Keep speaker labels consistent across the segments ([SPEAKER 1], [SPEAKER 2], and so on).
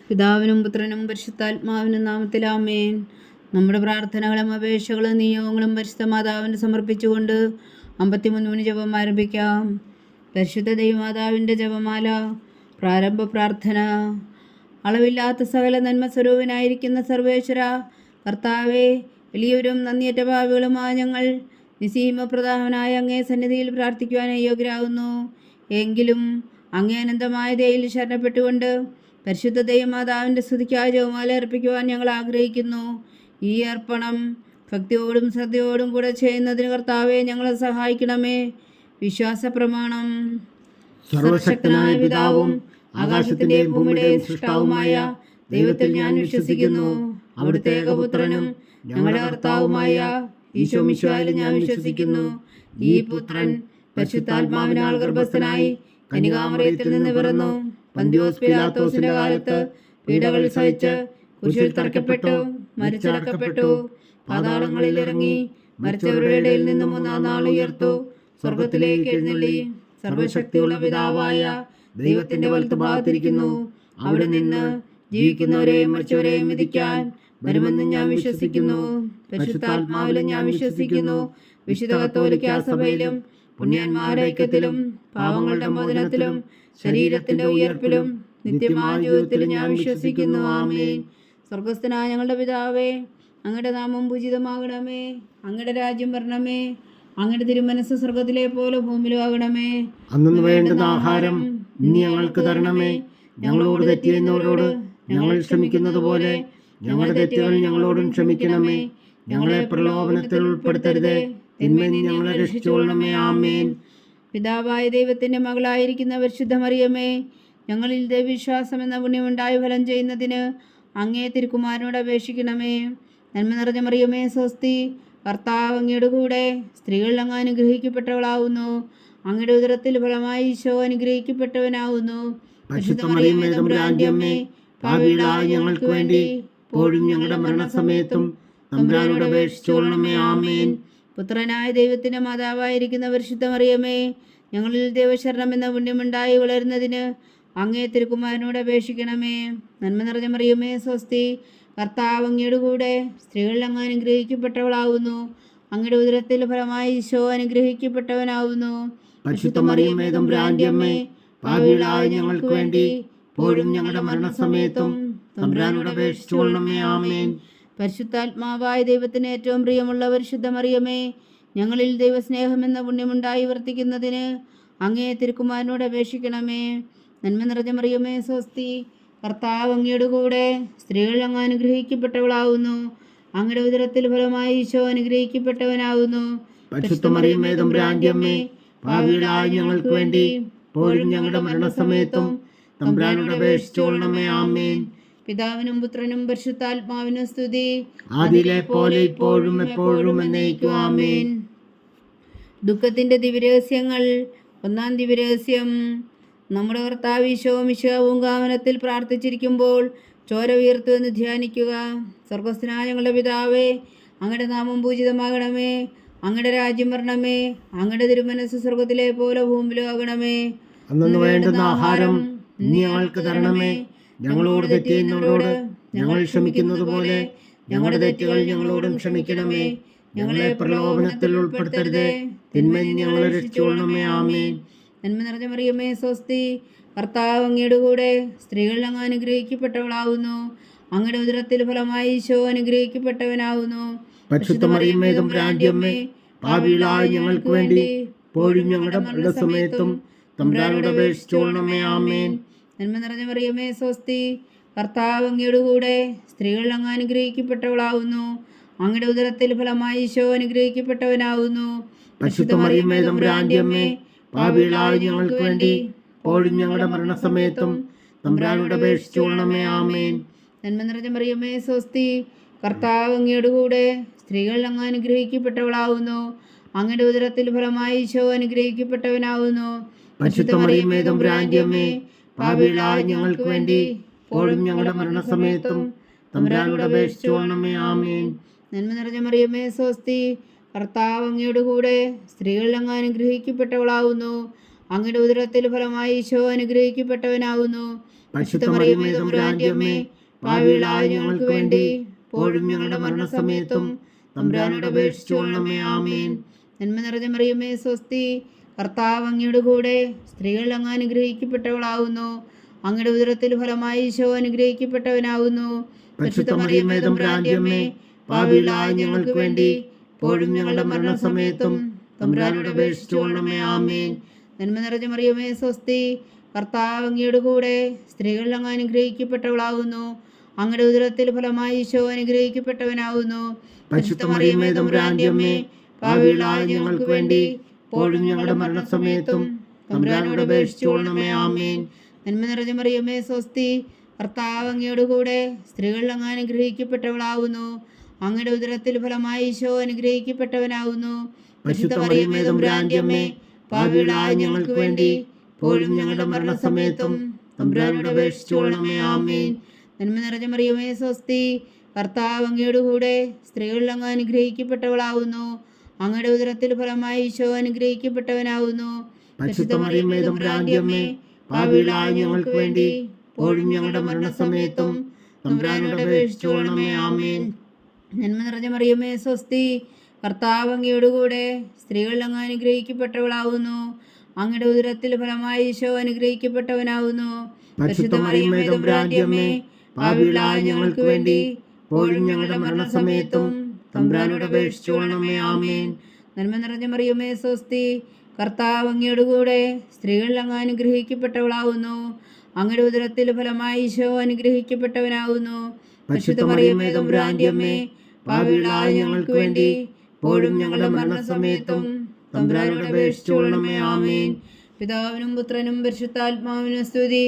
[SPEAKER 1] പിതാവിനും പുത്രനും പരിശുദ്ധാത്മാവിനും നാമത്തിൽ ആമേൻ. നമ്മുടെ പ്രാർത്ഥനകളും അപേക്ഷകളും നിയോഗങ്ങളും പരിശുദ്ധ മാതാവിന് സമർപ്പിച്ചുകൊണ്ട് 53 മണി ജപം ആരംഭിക്കാം. പരിശുദ്ധ ദൈവമാതാവിൻ്റെ ജപമാല. പ്രാരംഭ പ്രാർത്ഥന. അളവില്ലാത്ത സകല നന്മ സ്വരൂപനായിരിക്കുന്ന സർവേശ്വര കർത്താവെ, വലിയവരും നന്ദിയറ്റ ഭാവികളുമായ ഞങ്ങൾ നിസീമപ്രധാനമായ അങ്ങേ സന്നിധിയിൽ പ്രാർത്ഥിക്കുവാൻ യോഗ്യരാകുന്നു. എങ്കിലും അങ്ങേ അനന്തമായ ദയയിൽ ശരണപ്പെട്ടുകൊണ്ട് പരിശുദ്ധ ദൈവമാതാവിൻ്റെ സ്തുതിക്കായി ജപമാല അർപ്പിക്കുവാൻ ഞങ്ങൾ ആഗ്രഹിക്കുന്നു. ഈ അർപ്പണം ഭക്തിയോടും ശ്രദ്ധയോടും കൂടെ ചെയ്യുന്നതിന് കർത്താവെ ഞങ്ങളെ സഹായിക്കണമേ. വിശ്വാസ പ്രമാണം. സർവശക്തനായ പിതാവും ആകാശത്തിൻ്റെയും ഭൂമിയുടെയും സൃഷ്ടാവുമായ ദൈവത്തിൽ ഞാൻ വിശ്വസിക്കുന്നു. അവിടുത്തെ ഏകപുത്രനും ഞങ്ങളുടെ കർത്താവുമായ ഈശോ മിശിഹായിൽ ഞാൻ വിശ്വസിക്കുന്നു. ഈ പുത്രൻ പരിശുദ്ധാത്മാവിനാൽ ഗർഭസ്ഥനായി കന്യകാമറിയത്തിൽ നിന്ന് പിറന്നു. പന്തിയോസ് പിലാത്തോസിന്റെ കാലത്ത് പീഡകൾ സഹിച്ച് കുരിശിൽ തറയ്ക്കപ്പെട്ടു, മരിച്ചടക്കപ്പെട്ടു, പാതാളങ്ങളിൽ ഇറങ്ങി, മരിച്ചവരുടെ ഇടയിൽ നിന്നും 3-ാം നാൾ ഉയർത്തു, സ്വർഗത്തിലേക്ക് എഴുന്നള്ളി, സർവശക്തിയുള്ള പിതാവായ ദൈവത്തിന്റെ വലത്തുഭാഗത്തിരിക്കുന്നു. അവിടെ നിന്ന് ജീവിക്കുന്നവരെയും മരിച്ചവരെയും വിധിക്കാൻ വരുമെന്ന് ഞാൻ വിശ്വസിക്കുന്നു. പരിശുദ്ധാത്മാവിലും ഞാൻ വിശ്വസിക്കുന്നു. വിശുദ്ധ കത്തോലിക്കാ സഭയിലും പുണ്യന്മാരുടെ ഐക്യത്തിലും പാവങ്ങളുടെ മോചനത്തിലും ശരീരത്തിന്റെ ഉയർപ്പിലും നിത്യമായ ജീവിതത്തിലും ഞാൻ വിശ്വസിക്കുന്നു. ആമേൻ. സ്വർഗസ്ഥനായ ഞങ്ങളുടെ പിതാവേ, അങ്ങയുടെ നാമം പൂജിതമാകണമേ. അങ്ങയുടെ രാജ്യം വരണമേ. അങ്ങയുടെ തിരുമനസ് സ്വർഗത്തിലെ പോലെ ഭൂമിയിലും ആകണമേ.
[SPEAKER 2] അന്നു വേണ്ടുന്ന ആഹാരം ഇനി ഞങ്ങൾക്ക് തരണമേ. ഞങ്ങളോട് തെറ്റ് ചെയ്യുന്നവരോട് ഞങ്ങൾ ക്ഷമിക്കുന്നത് പോലെ ഞങ്ങളുടെ തെറ്റുകൾ ഞങ്ങളോടും ക്ഷമിക്കണമേ. ഞങ്ങളെ പ്രലോഭനത്തിൽ ഉൾപ്പെടുത്തരുതേ, തിന്മയിൽ നിന്ന് ഞങ്ങളെ രക്ഷിച്ചുകൊള്ളണമേ. ആമേൻ.
[SPEAKER 1] പിതാവായ ദൈവത്തിന്റെ മകളായിരിക്കുന്ന പരിശുദ്ധ മറിയമേ, ഞങ്ങളിൽ ദൈവവിശ്വാസം എന്ന പുണ്യമുണ്ടായി ഫലം ചെയ്യുന്നതിന് അങ്ങേ തിരുക്കുമാരനോട് അപേക്ഷിക്കണമേ. നന്മ നിറഞ്ഞ മറിയമേ സ്വസ്തി, കർത്താവ് അങ്ങയുടെ കൂടെ സ്ത്രീകൾ അങ്ങ് അനുഗ്രഹിക്കപ്പെട്ടവളാവുന്നു. അങ്ങയുടെ ഉദരത്തിൽ ഫലമായി ഈശോ അനുഗ്രഹിക്കപ്പെട്ടവനാവുന്നു.
[SPEAKER 2] പരിശുദ്ധ മറിയമേ തമ്പുരാന്റെ അമ്മേ, പാപികളായ ഞങ്ങൾക്ക് വേണ്ടി ഇപ്പോഴും ഞങ്ങളുടെ മരണസമയത്തും തമ്പുരാനോട് അപേക്ഷിച്ചുകൊള്ളണമേ. ആമേൻ.
[SPEAKER 1] പുത്രനായ ദൈവത്തിന്റെ മാതാവായിരിക്കുന്ന പരിശുദ്ധ മറിയമേ, ഞങ്ങളിൽ ദൈവശരണം എന്ന പുണ്യമുണ്ടായി വളരുന്നതിന് അങ്ങേ തിരുക്കുമാരനോട് അപേക്ഷിക്കണമേ. നന്മ നിറഞ്ഞ മറിയമേ സ്വസ്തി, കർത്താവ് അങ്ങയുടെ കൂടെ സ്ത്രീകൾ അങ്ങ് അനുഗ്രഹിക്കപ്പെട്ടവളാവുന്നു. അങ്ങയുടെ ഉദരത്തിൽ ഫലമായി ഈശോ അനുഗ്രഹിക്കപ്പെട്ടവനാവുന്നു.
[SPEAKER 2] പരിശുദ്ധ മറിയമേ തമ്പുരാന്റെ അമ്മേ, പാപികളായ ഞങ്ങൾക്ക് വേണ്ടി ഇപ്പോഴും ഞങ്ങളുടെ മരണസമയത്തും തമ്പുരാനോട് അപേക്ഷിച്ചുകൊള്ളണമേ. ആമേൻ.
[SPEAKER 1] പരിശുദ്ധാത്മാവായ ദൈവത്തിന് ഏറ്റവും പ്രിയമുള്ള പരിശുദ്ധ മറിയമേ, ഞങ്ങളിൽ ദൈവസ്നേഹം എന്ന പുണ്യമുണ്ടായി വർത്തിക്കുന്നതിന് അങ്ങേ തിരുക്കുമാരനോട് അപേക്ഷിക്കണമേ. നന്മ നിറഞ്ഞ മറിയമേ സ്വസ്തി, കർത്താവ് അങ്ങയുടെ കൂടെ സ്ത്രീകൾ അങ്ങ് അനുഗ്രഹിക്കപ്പെട്ടവളാവുന്നു. അങ്ങയുടെ ഉദരത്തിൽ ഫലമായി ഈശോ അനുഗ്രഹിക്കപ്പെട്ടവനാവുന്നു.
[SPEAKER 2] പരിശുദ്ധ മറിയമേ തമ്പുരാന്റെ അമ്മേ, പാപികളായ ഞങ്ങൾക്ക് വേണ്ടി ഇപ്പോഴും ഞങ്ങളുടെ മരണസമയത്തും തമ്പുരാനോട് അപേക്ഷിച്ചുകൊള്ളണമേ. ആമേൻ.
[SPEAKER 1] പിതാവിനും പുത്രനും പരിശുദ്ധാത്മാവിനും സ്തുതി,
[SPEAKER 2] ആദിയിലെ പോലെ ഇപ്പോഴും എപ്പോഴും എന്നേക്കും. ആമേൻ.
[SPEAKER 1] ദുഃഖത്തിന്റെ ദിവ്യരഹസ്യങ്ങൾ. 1-ാം ദിവ്യരഹസ്യം. നമ്മുടെ കർത്താവ് ഈശോ മിശിഹാവും ഗാമനത്തിൽ പ്രാർത്ഥിച്ചിരിക്കുമ്പോൾ ചോര ഉയർത്തു എന്ന് ധ്യാനിക്കുക. സ്വർഗസ്ഥനായ ഞങ്ങളുടെ പിതാവേ, അങ്ങയുടെ നാമം പൂജിതമാകണമേ. അങ്ങയുടെ രാജ്യം വരണമേ. അങ്ങയുടെ തിരുമനസ് സ്വർഗത്തിലെ പോലെ ഭൂമിയിലും ആകണമേ.
[SPEAKER 2] അന്നു വേണ്ടുന്ന ആഹാരം ഇനി ഞങ്ങൾക്ക് തരണമേ. ഞങ്ങളോട് തെറ്റ് ചെയ്യുന്നവരോട് ഞങ്ങൾ ക്ഷമിക്കുന്നത് പോലെ ഞങ്ങളുടെ തെറ്റുകൾ ഞങ്ങളോടും ക്ഷമിക്കണമേ. ഞങ്ങളെ പ്രലോഭനത്തിൽ ഉൾപ്പെടുത്തരുതേ, തിന്മയിൽ നിന്ന് ഞങ്ങളെ രക്ഷിച്ചുകൊള്ളണമേ. ആമേൻ.
[SPEAKER 1] നന്മ നിറഞ്ഞ മറിയമേ സ്വസ്തി, കർത്താവ് അങ്ങയുടെ കൂടെ സ്ത്രീകൾ അങ്ങ് അനുഗ്രഹിക്കപ്പെട്ടവളാവുന്നു. അങ്ങയുടെ ഉദരത്തിൽ ഫലമായി ഈശോ അനുഗ്രഹിക്കപ്പെട്ടവനാവുന്നു.
[SPEAKER 2] പരിശുദ്ധ മറിയമേ തമ്പുരാന്റെ അമ്മേ, പാപികളായ ഞങ്ങൾക്ക് വേണ്ടി ഇപ്പോഴും ഞങ്ങളുടെ മരണസമയത്തും തമ്പുരാനോട് അപേക്ഷിച്ചുകൊള്ളണമേ. ആമേൻ.
[SPEAKER 1] നന്മ നിറഞ്ഞ മറിയമേ സ്വസ്തി, കർത്താവ് അങ്ങയുടെ കൂടെ സ്ത്രീകൾ അങ്ങ് അനുഗ്രഹിക്കപ്പെട്ടവളാവുന്നു. അങ്ങയുടെ ഉദരത്തിൽ ഫലമായി ഈശോ അനുഗ്രഹിക്കപ്പെട്ടവനാവുന്നു.
[SPEAKER 2] പരിശുദ്ധ മറിയമേ തമ്പുരാന്റെ അമ്മേ, പാപികളായ ഞങ്ങൾക്ക് വേണ്ടി ഇപ്പോഴും ഞങ്ങളുടെ മരണസമയത്തും തമ്പുരാനോട് അപേക്ഷിച്ചുകൊള്ളണമേ. ആമേൻ.
[SPEAKER 1] നന്മ നിറഞ്ഞ മറിയമേ സ്വസ്തി, കർത്താവ് അങ്ങയുടെ കൂടെ സ്ത്രീകൾ അങ്ങ് അനുഗ്രഹിക്കപ്പെട്ടവളാവുന്നു. അങ്ങയുടെ ഉദരത്തിൽ ഫലമായി ഈശോ അനുഗ്രഹിക്കപ്പെട്ടവനാവുന്നു.
[SPEAKER 2] പരിശുദ്ധ മറിയമേ തമ്പുരാന്റെ അമ്മേ, പാപികളായ ഞങ്ങൾക്ക് വേണ്ടി ഇപ്പോഴും ഞങ്ങളുടെ മരണസമയത്തും തമ്പുരാനോട് അപേക്ഷിച്ചുകൊള്ളണമേ. ആമേൻ.
[SPEAKER 1] നന്മ നിറഞ്ഞ മറിയമേ സ്വസ്തി, കർത്താവ് അങ്ങയുടെ കൂടെ സ്ത്രീകൾ അങ്ങ് അനുഗ്രഹിക്കപ്പെട്ടവളാവുന്നു. അങ്ങയുടെ ഉദരത്തിൽ ഫലമായി ഈശോ അനുഗ്രഹിക്കപ്പെട്ടവനാവുന്നു.
[SPEAKER 2] പരിശുദ്ധ മറിയമേ തമ്പുരാന്റെ അമ്മേ, പാപികളായ ഞങ്ങൾക്ക് വേണ്ടി ഇപ്പോഴും ഞങ്ങളുടെ മരണസമയത്തും തമ്പുരാനോട് അപേക്ഷിച്ചുകൊള്ളണമേ. ആമേൻ.
[SPEAKER 1] നന്മ നിറഞ്ഞ മറിയമേ സ്വസ്തി, കർത്താവ് അങ്ങയുടെ കൂടെ സ്ത്രീകൾ അങ്ങ് അനുഗ്രഹിക്കപ്പെട്ടവളാവുന്നു. അങ്ങയുടെ ഉദരത്തിൽ ഫലമായി ഈശോ അനുഗ്രഹിക്കപ്പെട്ടവനാവുന്നു.
[SPEAKER 2] പരിശുദ്ധ മറിയമേ തമ്പുരാന്റെ അമ്മേ, പാപികളായ ഞങ്ങൾക്ക് വേണ്ടി ഇപ്പോഴും ഞങ്ങളുടെ മരണസമയത്തും തമ്പുരാനോട് അപേക്ഷിച്ചുകൊള്ളണമേ. ആമേൻ.
[SPEAKER 1] നന്മ നിറഞ്ഞ മറിയമേ സ്വസ്തി, കർത്താവ് അങ്ങയുടെ കൂടെ സ്ത്രീകൾ അങ്ങ് അനുഗ്രഹിക്കപ്പെട്ടവളാവുന്നു. അങ്ങയുടെ ഉദരത്തിൽ ഫലമായി ഈശോ അനുഗ്രഹിക്കപ്പെട്ടവനാവുന്നു.
[SPEAKER 2] പരിശുദ്ധ മറിയമേ തമ്പുരാന്റെ അമ്മേ, പാപികളായ ഞങ്ങൾക്ക് വേണ്ടി ഇപ്പോഴും ഞങ്ങളുടെ മരണസമയത്തും തമ്പുരാനോട് അപേക്ഷിച്ചുകൊള്ളണമേ. ആമേൻ.
[SPEAKER 1] നന്മ നിറഞ്ഞ മറിയമേ സ്വസ്തി, കർത്താവ് അങ്ങയുടെ കൂടെ സ്ത്രീകൾ അങ്ങ് അനുഗ്രഹിക്കപ്പെട്ടവളാവുന്നു. അങ്ങയുടെ ഉദരത്തിൽ ഫലമായി ഈശോ അനുഗ്രഹിക്കപ്പെട്ടവനാവുന്നു.
[SPEAKER 2] പരിശുദ്ധ മറിയമേ തമ്പുരാന്റെ അമ്മേ, പാപികളായ ഞങ്ങൾക്ക് വേണ്ടി ഇപ്പോഴും ഞങ്ങളുടെ മരണസമയത്തും തമ്പുരാനോട് അപേക്ഷിച്ചുകൊള്ളണമേ. ആമേൻ.
[SPEAKER 1] നന്മ നിറഞ്ഞ മറിയമേ സ്വസ്തി, കർത്താവ് അങ്ങയുടെ കൂടെ സ്ത്രീകൾ അങ്ങ് അനുഗ്രഹിക്കപ്പെട്ടവളാവുന്നു. അങ്ങയുടെ ഉദരത്തിൽ ഫലമായി ഈശോ അനുഗ്രഹിക്കപ്പെട്ടവനാവുന്നു.
[SPEAKER 2] പരിശുദ്ധ മറിയമേ തമ്പുരാന്റെ അമ്മേ, പാപികളായ ഞങ്ങൾക്ക് വേണ്ടി ഇപ്പോഴും ഞങ്ങളുടെ മരണസമയത്തും തമ്പുരാനോട് അപേക്ഷിച്ചുകൊള്ളണമേ. ആമേൻ.
[SPEAKER 1] നന്മ നിറഞ്ഞ മറിയമേ സ്വസ്തി, കർത്താവ് അങ്ങയുടെ കൂടെ സ്ത്രീകൾ അങ്ങ് അനുഗ്രഹിക്കപ്പെട്ടവളാവുന്നു. അങ്ങയുടെ ഉദരത്തിൽ ഫലമായി ഈശോ അനുഗ്രഹിക്കപ്പെട്ടവനാവുന്നു.
[SPEAKER 2] പരിശുദ്ധ മറിയമേ തമ്പുരാന്റെ അമ്മേ, പാപികളായ ഞങ്ങൾക്ക് വേണ്ടി ഇപ്പോഴും ഞങ്ങളുടെ മരണസമയത്തും തമ്പുരാനോട് അപേക്ഷിച്ചുകൊള്ളണമേ. ആമേൻ.
[SPEAKER 1] നന്മ നിറഞ്ഞ മറിയമേ സ്വസ്തി, കർത്താവ് അങ്ങയുടെ കൂടെ സ്ത്രീകൾ അങ്ങ് അനുഗ്രഹിക്കപ്പെട്ടവളാവുന്നു. അങ്ങയുടെ ഉദരത്തിൽ ഫലമായി ഈശോ അനുഗ്രഹിക്കപ്പെട്ടവനാവുന്നു.
[SPEAKER 2] പരിശുദ്ധ മറിയമേ തമ്പുരാന്റെ അമ്മേ, പാപികളായ ഞങ്ങൾക്ക് വേണ്ടി ഇപ്പോഴും ഞങ്ങളുടെ മരണസമയത്തും തമ്പുരാനോട് അപേക്ഷിച്ചുകൊള്ളണമേ. ആമേൻ.
[SPEAKER 1] പിതാവിനും പുത്രനും പരിശുദ്ധാത്മാവിനും സ്തുതി,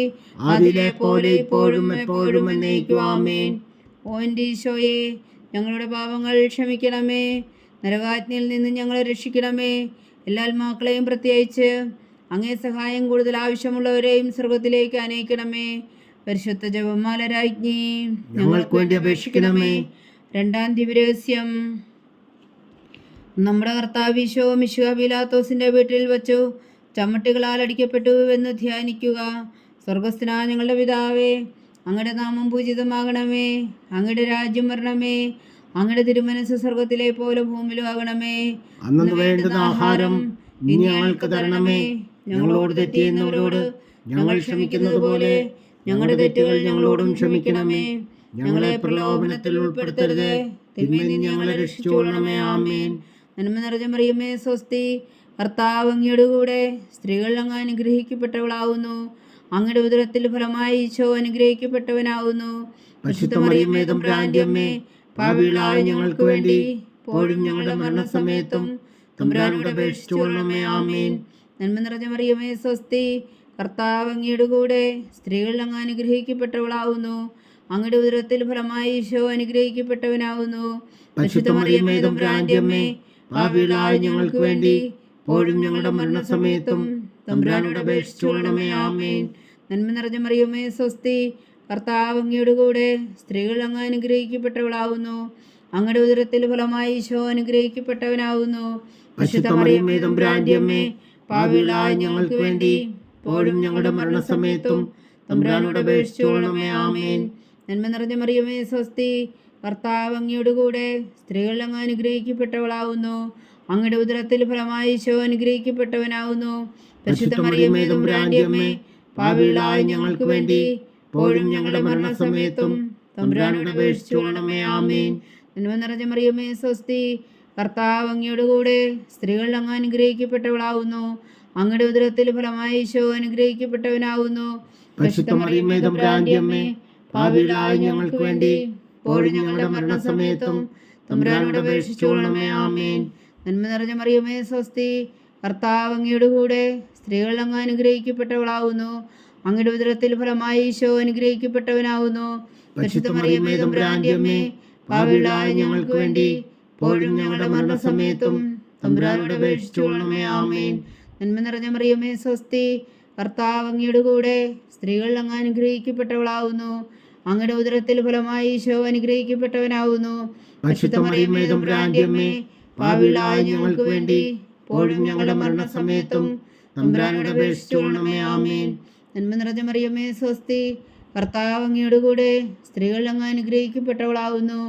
[SPEAKER 2] അതിലെ പോലെ ഇപ്പോഴും എപ്പോഴും എന്നേക്കും. ആമേൻ.
[SPEAKER 1] ഓ എൻ്റെ ഈശോയെ, ഞങ്ങളുടെ പാപങ്ങൾ ക്ഷമിക്കണമേ. നരകാജ്ഞയിൽ നിന്ന് ഞങ്ങളെ രക്ഷിക്കണമേ. എല്ലാ ആത്മാക്കളെയും പ്രത്യേകിച്ച് അങ്ങേ സഹായം കൂടുതൽ ആവശ്യമുള്ളവരെയും സ്വർഗത്തിലേക്ക് അനയിക്കണമേ. പരിശുദ്ധ ജപമാല രാജ്ഞി,
[SPEAKER 2] ഞങ്ങൾക്ക് വേണ്ടി അപേക്ഷിക്കണമേ.
[SPEAKER 1] രണ്ടാം ദിവ്യരഹസ്യം. നമ്മുടെ കർത്താവ് ഈശോ മിശിഹാ പീലാത്തോസിന്റെ വീട്ടിൽ വച്ചു ചമ്മട്ടികളാൽ അടിക്കപ്പെട്ടു എന്ന് ധ്യാനിക്കുക. സ്വർഗസ്ഥനായ ഞങ്ങളുടെ പിതാവേ, അങ്ങയുടെ നാമം പൂജിതമാകണമേ. അങ്ങയുടെ രാജ്യം വരണമേ. അങ്ങയുടെ തിരുമനസ് സ്വർഗത്തിലെ പോലെ ഭൂമിയിലും ആകണമേ.
[SPEAKER 2] അന്നു വേണ്ടുന്ന ആഹാരം ഇനി ഞങ്ങൾക്ക് തരണമേ. ഞങ്ങളോട് തെറ്റ് ചെയ്യുന്നവരോട് ഞങ്ങൾ ക്ഷമിക്കുന്നത് പോലെ ഞങ്ങളുടെ തെറ്റുകൾ ഞങ്ങളോടും ക്ഷമിക്കണമേ. ഞങ്ങളെ പ്രലോഭനത്തിൽ ഉൾപ്പെടുത്തരുത്, തിന്മയിൽ നിന്ന് ഞങ്ങളെ രക്ഷിച്ചുകൊള്ളണമേ. ആമേൻ.
[SPEAKER 1] നന്മ നിറഞ്ഞ മറിയമേ സ്വസ്തി, കർത്താവ് അങ്ങയുടെ കൂടെ സ്ത്രീകൾ അങ്ങ് അനുഗ്രഹിക്കപ്പെട്ടവളാവുന്നു. അങ്ങയുടെ ഉദരത്തിൽ ഫലമായി ഈശോ അനുഗ്രഹിക്കപ്പെട്ടവനാവുന്നു.
[SPEAKER 2] പരിശുദ്ധ മറിയമേ തമ്പുരാന്റെ അമ്മേ, പാപികളായ ഞങ്ങൾക്ക് വേണ്ടി ഇപ്പോഴും ഞങ്ങളുടെ മരണസമയത്തും തമ്പുരാനോട് അപേക്ഷിച്ചുകൊള്ളണമേ. ആമേൻ.
[SPEAKER 1] നന്മ നിറഞ്ഞ മറിയമേ സ്വസ്തി, കർത്താവ് അങ്ങയുടെ കൂടെ സ്ത്രീകൾ അങ്ങ് അനുഗ്രഹിക്കപ്പെട്ടവളാവുന്നു. അങ്ങയുടെ ഉദരത്തിൽ ഫലമായി ഈശോ അനുഗ്രഹിക്കപ്പെട്ടവനാവുന്നു.
[SPEAKER 2] പരിശുദ്ധ മറിയമേ തമ്പുരാന്റെ അമ്മേ, പാപികളായ ഞങ്ങൾക്ക് വേണ്ടി ഇപ്പോഴും ഞങ്ങളുടെ മരണസമയത്തും തമ്പുരാനോട് അപേക്ഷിച്ചുകൊള്ളണമേ. ആമേൻ.
[SPEAKER 1] നന്മ നിറഞ്ഞ മറിയമേ സ്വസ്തി, കർത്താവ് അങ്ങയുടെ കൂടെ സ്ത്രീകൾ അങ്ങ് അനുഗ്രഹിക്കപ്പെട്ടവളാവുന്നു. അങ്ങയുടെ ഉദരത്തിൽ ഫലമായി ഈശോ അനുഗ്രഹിക്കപ്പെട്ടവനാവുന്നു.
[SPEAKER 2] പരിശുദ്ധ മറിയമേ തമ്പുരാന്റെ അമ്മേ, പാപികളായ ഞങ്ങൾക്ക് വേണ്ടി ഇപ്പോഴും ഞങ്ങളുടെ മരണസമയത്തും തമ്പുരാനോട് അപേക്ഷിച്ചുകൊള്ളണമേ. ആമേൻ.
[SPEAKER 1] നന്മ നിറഞ്ഞ മറിയമേ സ്വസ്തി, കർത്താവ് അങ്ങയുടെ കൂടെ സ്ത്രീകൾ അങ്ങ് അനുഗ്രഹിക്കപ്പെട്ടവളാവുന്നു. അങ്ങയുടെ ഉദരത്തിൽ ഫലമായി ഈശോ അനുഗ്രഹിക്കപ്പെട്ടവനാവുന്നു.
[SPEAKER 2] പരിശുദ്ധ മറിയമേ തമ്പുരാന്റെ അമ്മേ, പാപികളായ ഞങ്ങൾക്ക് വേണ്ടി ഇപ്പോഴും ഞങ്ങളുടെ മരണസമയത്തും തമ്പുരാനോട് അപേക്ഷിച്ചുകൊള്ളണമേ. ആമേൻ.
[SPEAKER 1] നന്മ നിറഞ്ഞ മറിയമേ സ്വസ്തി, കർത്താവ് അങ്ങയുടെ കൂടെ സ്ത്രീകൾ അങ്ങ് അനുഗ്രഹിക്കപ്പെട്ടവളാവുന്നു. അങ്ങയുടെ ഉദരത്തിൽ ഫലമായി ഈശോ അനുഗ്രഹിക്കപ്പെട്ടവനാവുന്നു.
[SPEAKER 2] പരിശുദ്ധ മറിയമേ തമ്പുരാന്റെ അമ്മേ, പാപികളായ ഞങ്ങൾക്ക് വേണ്ടി ഇപ്പോഴും ഞങ്ങളുടെ മരണസമയത്തും തമ്പുരാനോട് അപേക്ഷിച്ചുകൊള്ളണമേ. ആമേൻ.
[SPEAKER 1] നന്മ നിറഞ്ഞ മറിയമേ സ്വസ്തി, കർത്താവ് അങ്ങയുടെ കൂടെ സ്ത്രീകൾ അങ്ങ് അനുഗ്രഹിക്കപ്പെട്ടവളാവുന്നു. അങ്ങയുടെ ഉദരത്തിൽ ഫലമായി ഈശോ അനുഗ്രഹിക്കപ്പെട്ടവനാവുന്നു.
[SPEAKER 2] പരിശുദ്ധ മറിയമേ തമ്പുരാന്റെ അമ്മേ, പാപികളായ ഞങ്ങൾക്ക് വേണ്ടി ഇപ്പോഴും ഞങ്ങളുടെ മരണസമയത്തും തമ്പുരാനോട് അപേക്ഷിച്ചുകൊള്ളണമേ. ആമേൻ.
[SPEAKER 1] നന്മ നിറഞ്ഞ മറിയമേ സ്വസ്തി, കർത്താവ് അങ്ങയുടെ കൂടെ സ്ത്രീകൾ അങ്ങ് അനുഗ്രഹിക്കപ്പെട്ടവളാവുന്നു. അങ്ങയുടെ ഉദരത്തിൽ ഫലമായി ഈശോ അനുഗ്രഹിക്കപ്പെട്ടവനാവുന്നു.
[SPEAKER 2] പരിശുദ്ധ മറിയമേ തമ്പുരാന്റെ അമ്മേ, പാപികളായ ഞങ്ങൾക്ക് വേണ്ടി ഇപ്പോഴും ഞങ്ങളുടെ മരണസമയത്തും തമ്പുരാനോട് അപേക്ഷിച്ചുകൊള്ളണമേ. ആമേൻ.
[SPEAKER 1] നന്മ നിറഞ്ഞ മറിയമേ സ്വസ്തി, കർത്താവ് അങ്ങയുടെ കൂടെ സ്ത്രീകൾ അങ്ങ് അനുഗ്രഹിക്കപ്പെട്ടവളാവുന്നു.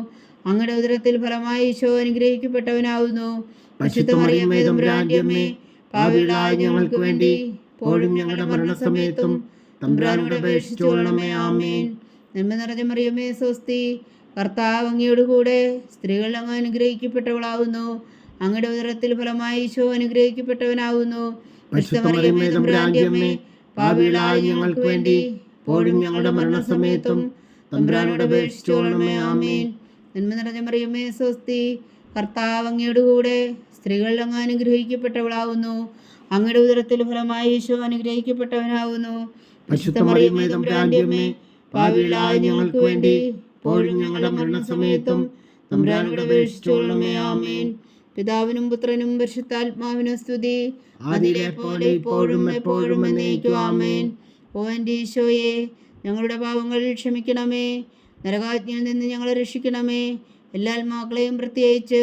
[SPEAKER 1] അങ്ങയുടെ ഉദരത്തിൽ ഫലമായി ഈശോ അനുഗ്രഹിക്കപ്പെട്ടവനാവുന്നു.
[SPEAKER 2] പരിശുദ്ധ മറിയമേ തമ്പുരാന്റെ അമ്മേ, പാപികളായ ഞങ്ങൾക്ക് വേണ്ടി ഇപ്പോഴും ഞങ്ങളുടെ മരണസമയത്തും തമ്പുരാനോട് അപേക്ഷിച്ചുകൊള്ളണമേ. ആമേൻ.
[SPEAKER 1] നന്മ നിറഞ്ഞ മറിയമേ സ്വസ്തി, കർത്താവ് അങ്ങയുടെ കൂടെ സ്ത്രീകൾ അങ്ങ് അനുഗ്രഹിക്കപ്പെട്ടവളാവുന്നു. അങ്ങയുടെ ഉദരത്തിൽ ഫലമായി ഈശോ അനുഗ്രഹിക്കപ്പെട്ടവനാവുന്നു.
[SPEAKER 2] പരിശുദ്ധ മറിയമേ തമ്പുരാന്റെ അമ്മേ, പാപികളായ ഞങ്ങൾക്ക് വേണ്ടി ഇപ്പോഴും ഞങ്ങളുടെ മരണസമയത്തും തമ്പുരാനോട് അപേക്ഷിച്ചുകൊള്ളണമേ. ആമേൻ.
[SPEAKER 1] നന്മ നിറഞ്ഞ മറിയമേ സ്വസ്തി, കർത്താവ് അങ്ങയുടെ കൂടെ സ്ത്രീകൾ അങ്ങ് അനുഗ്രഹിക്കപ്പെട്ടവളാവുന്നു. അങ്ങയുടെ ഉദരത്തിൽ ഫലമായി ഈശോ അനുഗ്രഹിക്കപ്പെട്ടവനാവുന്നു.
[SPEAKER 2] പരിശുദ്ധ മറിയമേ തമ്പുരാന്റെ അമ്മേ, പാപികളായ ഞങ്ങൾക്ക് വേണ്ടി ഇപ്പോഴും ഞങ്ങളുടെ മരണസമയത്തും തമ്പുരാനോട് അപേക്ഷിച്ചുകൊള്ളണമേ. ആമേൻ.
[SPEAKER 1] പിതാവിനും പുത്രനും പരിശുദ്ധാത്മാവിനും സ്തുതി,
[SPEAKER 2] ആദിയിലെ പോലെ ഇപ്പോഴും എപ്പോഴും എന്നേക്കും. ആമേൻ.
[SPEAKER 1] ഓ എൻ്റെ ഈശോയെ, ഞങ്ങളുടെ പാപങ്ങൾ ക്ഷമിക്കണമേ. നരകാജ്ഞയിൽ നിന്ന് ഞങ്ങളെ രക്ഷിക്കണമേ. എല്ലാ ആത്മാക്കളെയും പ്രത്യേകിച്ച്